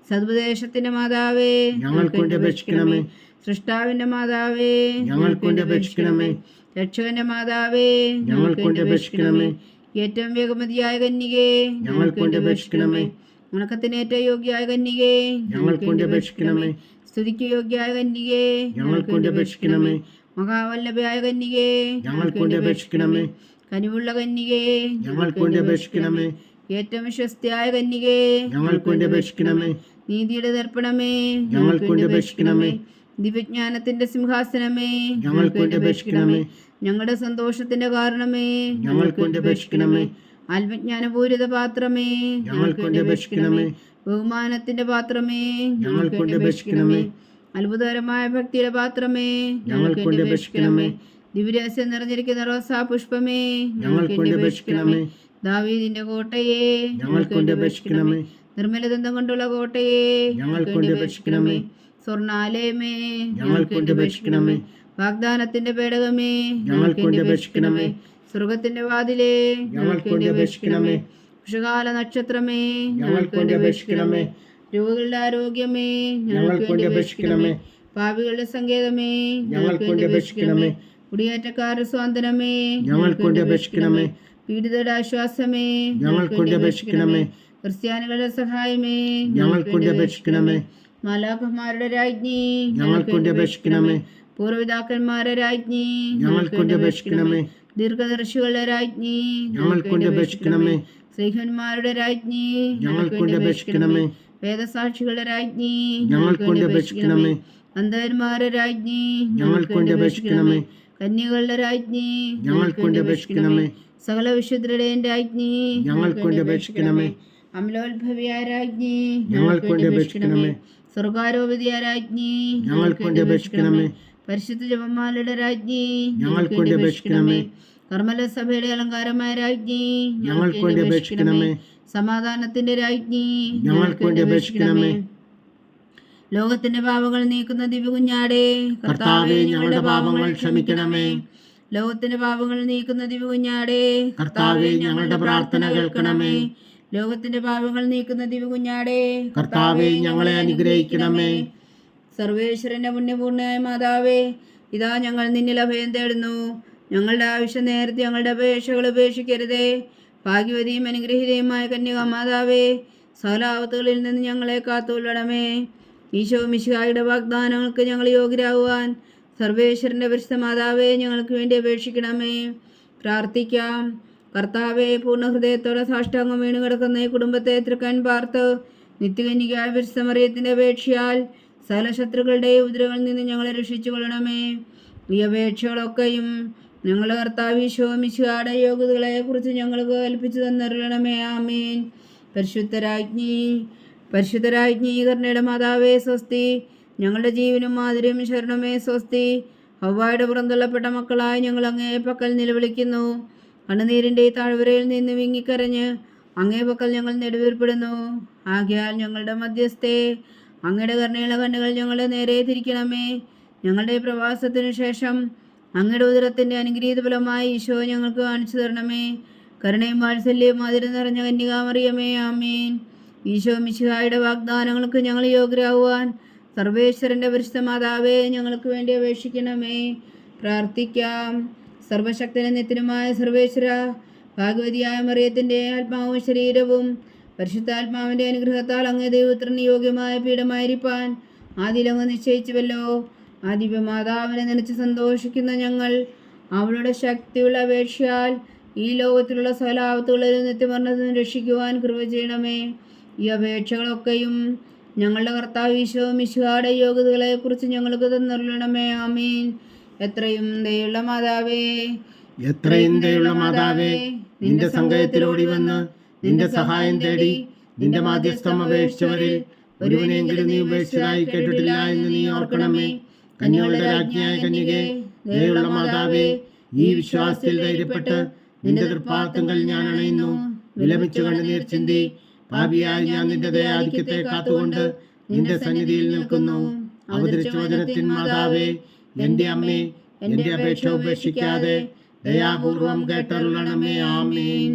[SPEAKER 1] സതുപദേശത്തിന്റെ മാതാവേ,
[SPEAKER 2] ഞങ്ങൾക്ക് വേണ്ടി അപേക്ഷിക്കണമേ.
[SPEAKER 1] സൃഷ്ടാവിന്റെ മാതാവേ,
[SPEAKER 2] ഞങ്ങൾക്ക് വേണ്ടി അപേക്ഷിക്കണമേ.
[SPEAKER 1] രക്ഷകന്റെ മാതാവേ,
[SPEAKER 2] ഞങ്ങൾക്ക് വേണ്ടി അപേക്ഷിക്കണമേ.
[SPEAKER 1] ഏറ്റവും വേഗമതിയായ കന്യകേ,
[SPEAKER 2] ഞങ്ങൾക്ക് വേണ്ടി അപേക്ഷിക്കണമേ.
[SPEAKER 1] ഉണക്കത്തിന് ഏറ്റവും യോഗ്യയായ കന്യകേ,
[SPEAKER 2] ഞങ്ങൾക്ക് വേണ്ടി അപേക്ഷിക്കണമേ.
[SPEAKER 1] സ്തുതിക്ക് യോഗ്യയായ കന്യകേ,
[SPEAKER 2] ഞങ്ങൾക്ക് വേണ്ടി അപേക്ഷിക്കണമേ.
[SPEAKER 1] മഹാവല്ലഭയായ കന്യകേ,
[SPEAKER 2] ഞങ്ങൾക്ക് വേണ്ടി അപേക്ഷിക്കണമേ.
[SPEAKER 1] കനിവുള്ള കന്യകേ,
[SPEAKER 2] ഞങ്ങൾക്ക് വേണ്ടി അപേക്ഷിക്കണമേ.
[SPEAKER 1] ഏറ്റവും വിശ്വസ്തയായ കന്യകേ,
[SPEAKER 2] ഞങ്ങൾക്ക് വേണ്ടി അപേക്ഷിക്കണമേ.
[SPEAKER 1] നീതിയുടെ ദർപ്പണമേ,
[SPEAKER 2] ഞങ്ങൾക്ക് വേണ്ടി അപേക്ഷിക്കണമേ.
[SPEAKER 1] ദിവ്യജ്ഞാനത്തിന്റെ സിംഹാസനമേ,
[SPEAKER 2] ഞങ്ങൾക്ക് വേണ്ടി അപേക്ഷിക്കണമേ.
[SPEAKER 1] ഞങ്ങളുടെ സന്തോഷത്തിന്റെ കാരണമേ,
[SPEAKER 2] ഞങ്ങൾക്ക് വേണ്ടി അപേക്ഷിക്കണമേ.
[SPEAKER 1] ആത്മജ്ഞാനപൂരിത പാത്രമേ,
[SPEAKER 2] ഞങ്ങൾക്ക് വേണ്ടി അപേക്ഷിക്കണമേ.
[SPEAKER 1] ബഹുമാനത്തിന്റെ പാത്രമേ,
[SPEAKER 2] ഞങ്ങൾക്ക് വേണ്ടി അപേക്ഷിക്കണമേ.
[SPEAKER 1] അത്ഭുതകരമായ ഭക്തിയുടെ പാത്രമേ,
[SPEAKER 2] ഞങ്ങൾക്ക് വേണ്ടി അപേക്ഷിക്കണമേ.
[SPEAKER 1] ദിവ്യരഹസ്യം നിറഞ്ഞിരിക്കുന്ന റോസാ പുഷ്പമേ,
[SPEAKER 2] ഞങ്ങൾക്ക് വേണ്ടി അപേക്ഷിക്കണമേ.
[SPEAKER 1] ദാവീദിന്റെ കോട്ടയെ,
[SPEAKER 2] ഞങ്ങൾക്ക് വേണ്ടി അപേക്ഷിക്കണമേ.
[SPEAKER 1] നിർമ്മലദന്തം കൊണ്ടുള്ള കോട്ടയെ,
[SPEAKER 2] ഞങ്ങൾക്ക് വേണ്ടി അപേക്ഷിക്കണമേ.
[SPEAKER 1] സ്വർണാലയമേ,
[SPEAKER 2] ഞങ്ങൾക്ക് വേണ്ടി അപേക്ഷിക്കണമേ.
[SPEAKER 1] വാഗ്ദാനത്തിന്റെ പേടകമേ,
[SPEAKER 2] ഞങ്ങൾക്ക് വേണ്ടി അപേക്ഷിക്കണമേ.
[SPEAKER 1] സ്വർഗത്തിന്റെ വാതിലേ,
[SPEAKER 2] ഞങ്ങൾക്ക് വേണ്ടി അപേക്ഷിക്കണമേ.
[SPEAKER 1] ഉഷകാല നക്ഷത്രമേ,
[SPEAKER 2] ഞങ്ങൾക്ക് വേണ്ടി അപേക്ഷിക്കണമേ.
[SPEAKER 1] രോഗികളുടെ ആരോഗ്യമേ,
[SPEAKER 2] ഞങ്ങൾക്ക് വേണ്ടി അപേക്ഷിക്കണമേ.
[SPEAKER 1] പാപികളുടെ സങ്കേതമേ,
[SPEAKER 2] ഞങ്ങൾക്ക് വേണ്ടി അപേക്ഷിക്കണമേ.
[SPEAKER 1] കുടിയേറ്റക്കാരുടെ സ്വാതന്ത്ര്യമേ,
[SPEAKER 2] ഞങ്ങൾക്ക് വേണ്ടി അപേക്ഷിക്കണമേ.
[SPEAKER 1] പീഡിതരുടെ ആശ്വാസമേ,
[SPEAKER 2] ഞങ്ങൾക്ക് വേണ്ടി അപേക്ഷിക്കണമേ.
[SPEAKER 1] ക്രിസ്ത്യാനികളുടെ സഹായമേ,
[SPEAKER 2] ഞങ്ങൾക്ക് വേണ്ടി അപേക്ഷിക്കണമേ.
[SPEAKER 1] മാലാഖമാരുടെ രാജ്ഞി,
[SPEAKER 2] ഞങ്ങൾക്ക് വേണ്ടി അപേക്ഷിക്കണമേ.
[SPEAKER 1] പൂർവ്വപിതാക്കന്മാരുടെ രാജ്ഞി,
[SPEAKER 2] ഞങ്ങൾക്ക് വേണ്ടി അപേക്ഷിക്കണമേ.
[SPEAKER 1] ദീർഘദർശികളുടെ രാജ്ഞി,
[SPEAKER 2] ഞങ്ങൾക്ക് വേണ്ടി അപേക്ഷിക്കണമേ.
[SPEAKER 1] ശ്രീഹന്മാരുടെ രാജ്ഞി,
[SPEAKER 2] ഞങ്ങൾക്ക് വേണ്ടി അപേക്ഷിക്കണമേ.
[SPEAKER 1] വേദസാക്ഷികളുടെ രാജ്ഞി,
[SPEAKER 2] ഞങ്ങൾക്ക് വേണ്ടി അപേക്ഷിക്കണമേ.
[SPEAKER 1] അന്ധന്മാരുടെ രാജ്ഞി,
[SPEAKER 2] ഞങ്ങൾക്ക് വേണ്ടി അപേക്ഷിക്കണമേ.
[SPEAKER 1] കന്യകളുടെ രാജ്ഞി,
[SPEAKER 2] ഞങ്ങൾക്ക് വേണ്ടി അപേക്ഷിക്കണമേ.
[SPEAKER 1] സകല വിശുദ്ധരുടെയും രാജ്ഞി,
[SPEAKER 2] ഞങ്ങൾക്ക് വേണ്ടി അപേക്ഷിക്കണമേ.
[SPEAKER 1] അമലോത്ഭവിയായ രാജ്ഞി,
[SPEAKER 2] ഞങ്ങൾക്ക് വേണ്ടി അപേക്ഷിക്കണമേ.
[SPEAKER 1] സ്വർഗാരോപതിയായ രാജ്ഞി,
[SPEAKER 2] ഞങ്ങൾക്ക് വേണ്ടി അപേക്ഷിക്കണമേ.
[SPEAKER 1] പരിശുദ്ധ ജപമാലയുടെ രാജ്ഞി,
[SPEAKER 2] ഞങ്ങൾക്ക് വേണ്ടി അപേക്ഷിക്കണമേ.
[SPEAKER 1] കർമ്മല സഭയുടെ അലങ്കാരമായ രാജ്ഞി,
[SPEAKER 2] ഞങ്ങൾക്ക് വേണ്ടി അപേക്ഷിക്കണമേ.
[SPEAKER 1] സമാധാനത്തിന്റെ രാജ്ഞി,
[SPEAKER 2] ഞങ്ങൾക്ക് വേണ്ടി അപേക്ഷിക്കണമേ.
[SPEAKER 1] ലോകത്തിന്റെ പാപങ്ങൾ നീക്കുന്ന ദിവ്യകുഞ്ഞാടേ,
[SPEAKER 2] കർത്താവേ, ഞങ്ങളുടെ പാപങ്ങൾ ക്ഷമിക്കണമേ.
[SPEAKER 1] ലോകത്തിന്റെ പാപങ്ങൾ നീക്കുന്ന ദിവ്യകുഞ്ഞാടേ,
[SPEAKER 2] കർത്താവേ, ഞങ്ങളുടെ പ്രാർത്ഥന കേൾക്കണമേ.
[SPEAKER 1] ലോകത്തിന്റെ പാപങ്ങൾ നീക്കുന്ന ദിവ്യകുഞ്ഞാടേ,
[SPEAKER 2] കർത്താവേ, ഞങ്ങളെ അനുഗ്രഹിക്കണമേ.
[SPEAKER 1] സർവേശ്വരന്റെ പുണ്യപൂർണ്ണയായ മാതാവേ, ഇതാ ഞങ്ങൾ നിന്നിൽ അഭയം തേടുന്നു. ഞങ്ങളുടെ ആവശ്യം നേരത്തെ ഞങ്ങളുടെ അപേക്ഷകൾ ഉപേക്ഷിക്കരുതേ. ഭാഗ്യവതിയും അനുഗ്രഹീതയുമായ കന്യക മാതാവേ, സകല ആപത്തുകളിൽ നിന്ന് ഞങ്ങളെ കാത്തുകൊള്ളണമേ. ഈശോ മിശിഹായുടെ വാഗ്ദാനങ്ങൾക്ക് ഞങ്ങൾ യോഗ്യരാകുവാൻ സർവേശ്വരന്റെ പരിശുദ്ധ മാതാവേ, ഞങ്ങൾക്ക് വേണ്ടി അപേക്ഷിക്കണമേ. പ്രാർത്ഥിക്കാം. കർത്താവെ, പൂർണ്ണ ഹൃദയത്തോടെ സാഷ്ടാംഗം വീണ് കിടക്കുന്ന ഈ കുടുംബത്തെ തൃക്കൺ പാർത്ത് നിത്യകന്യകയായ പരിശുദ്ധ മറിയത്തിന്റെ അപേക്ഷയാൽ സകല ശത്രുക്കളുടെ ഉപദ്രവങ്ങളിൽ നിന്ന് ഞങ്ങളെ രക്ഷിച്ചു കൊള്ളണമേ. ഈ അപേക്ഷകളൊക്കെയും ഞങ്ങളുടെ കർത്താവ് ഈശോ മിശിഹായുടെ യോഗ്യതകളെ കുറിച്ച് ഞങ്ങൾക്ക് കൽപ്പിച്ചു തന്നരുളണമേ. ആമേൻ. പരിശുദ്ധരാജ്ഞി കരുണയുടെ മാതാവേ സ്വസ്തി. ഞങ്ങളുടെ ജീവനും മാധുര്യം ശരണമേ സ്വസ്തി. ഹവ്വായുടെ പുറന്തള്ളപ്പെട്ട മക്കളായി ഞങ്ങൾ അങ്ങേ പക്കൽ നിലവിളിക്കുന്നു. കണ്ണുനീരിൻ്റെ ഈ താഴ്വരയിൽ നിന്ന് വിങ്ങിക്കരഞ്ഞ് അങ്ങേ പക്കൽ ഞങ്ങൾ നെടുവീർപ്പെടുന്നു. ആകയാൽ ഞങ്ങളുടെ മധ്യസ്ഥേ, അങ്ങയുടെ കരുണയുള്ള കണ്ണുകൾ ഞങ്ങളുടെ നേരെ തിരിക്കണമേ. ഞങ്ങളുടെ പ്രവാസത്തിനു ശേഷം അങ്ങയുടെ ഉദരത്തിൻ്റെ അനുഗ്രഹീത ഫലമായി ഈശോ ഞങ്ങൾക്ക് കാണിച്ചു തരണമേ. കരുണയും വാത്സല്യവും അതിര് നിറഞ്ഞ കന്യകാമറിയമേ. ആമേൻ. ഈശോ മിശിഹായുടെ വാഗ്ദാനങ്ങൾക്ക് ഞങ്ങൾ യോഗ്യരാകുവാൻ സർവേശ്വരൻ്റെ പരിശുദ്ധ മാതാവേ, ഞങ്ങൾക്ക് വേണ്ടി അപേക്ഷിക്കണമേ. പ്രാർത്ഥിക്കാം. സർവശക്തനും നിത്യനുമായ സർവേശ്വര, ഭാഗവതിയായ മറിയത്തിൻ്റെ ആത്മാവും ശരീരവും പരിശുദ്ധാത്മാവിൻ്റെ അനുഗ്രഹത്താൽ അങ്ങേ ദൈവത്തിന് യോഗ്യമായ പീഠമായിരിക്കാൻ ആദിലങ്ങ് നിശ്ചയിച്ചുവല്ലോ. ആ ദിവ്യമാതാവിനെ നനച്ച് സന്തോഷിക്കുന്ന ഞങ്ങൾ അവളുടെ ശക്തിയുള്ള അപേക്ഷയാൽ ഈ ലോകത്തിലുള്ള സകല ആപത്തുകളിൽ നിത്യമരണത്തിന് രക്ഷിക്കുവാൻ കൃപ ചെയ്യണമേ. ഈ അപേക്ഷകളൊക്കെയും ഞങ്ങളുടെ കർത്താവ് ഈശോ മിശിഹായുടെ യോഗ്യതകളെക്കുറിച്ച് ഞങ്ങൾക്ക് തന്നരുളണമേ. ആമീൻ. എത്രയും ദയുള്ള മാതാവേ,
[SPEAKER 2] നിന്റെ സങ്കേതത്തിലോടി വന്ന് നിന്റെ സഹായം തേടി നിന്റെ മാധ്യസ്ഥം അപേക്ഷിച്ചവരിൽ ഒരുവനെങ്കിലും നീ ഉപേക്ഷിച്ചതായി കേട്ടിട്ടില്ല എന്ന് നീ ഓർക്കണമേ. കന്യകളുടെ രാജ്ഞിയായ കന്യകേ, ദയുള്ള മാതാവേ, ഈ വിശ്വാസത്തിൽ ധൈര്യപ്പെട്ട് നിന്റെ തൃപ്പാദങ്ങൾ ഞാൻ അണയുന്നു. വിലപിച്ചു കണ്ണുനീർ ചിന്തി പാപിയായി ഞാൻ നിന്റെ ദയാധിക്യത്തെ കാത്തുകൊണ്ട് നിന്റെ സന്നിധിയിൽ നിൽക്കുന്നു. അവതരിച്ച വചനത്തിൻ മാതാവേ, എന്റെ അമ്മേ, എന്റെ അപേക്ഷ ഉപേക്ഷിക്കാതെ ദയാപൂർവം കേട്ടരുളണമേ. ആമേൻ.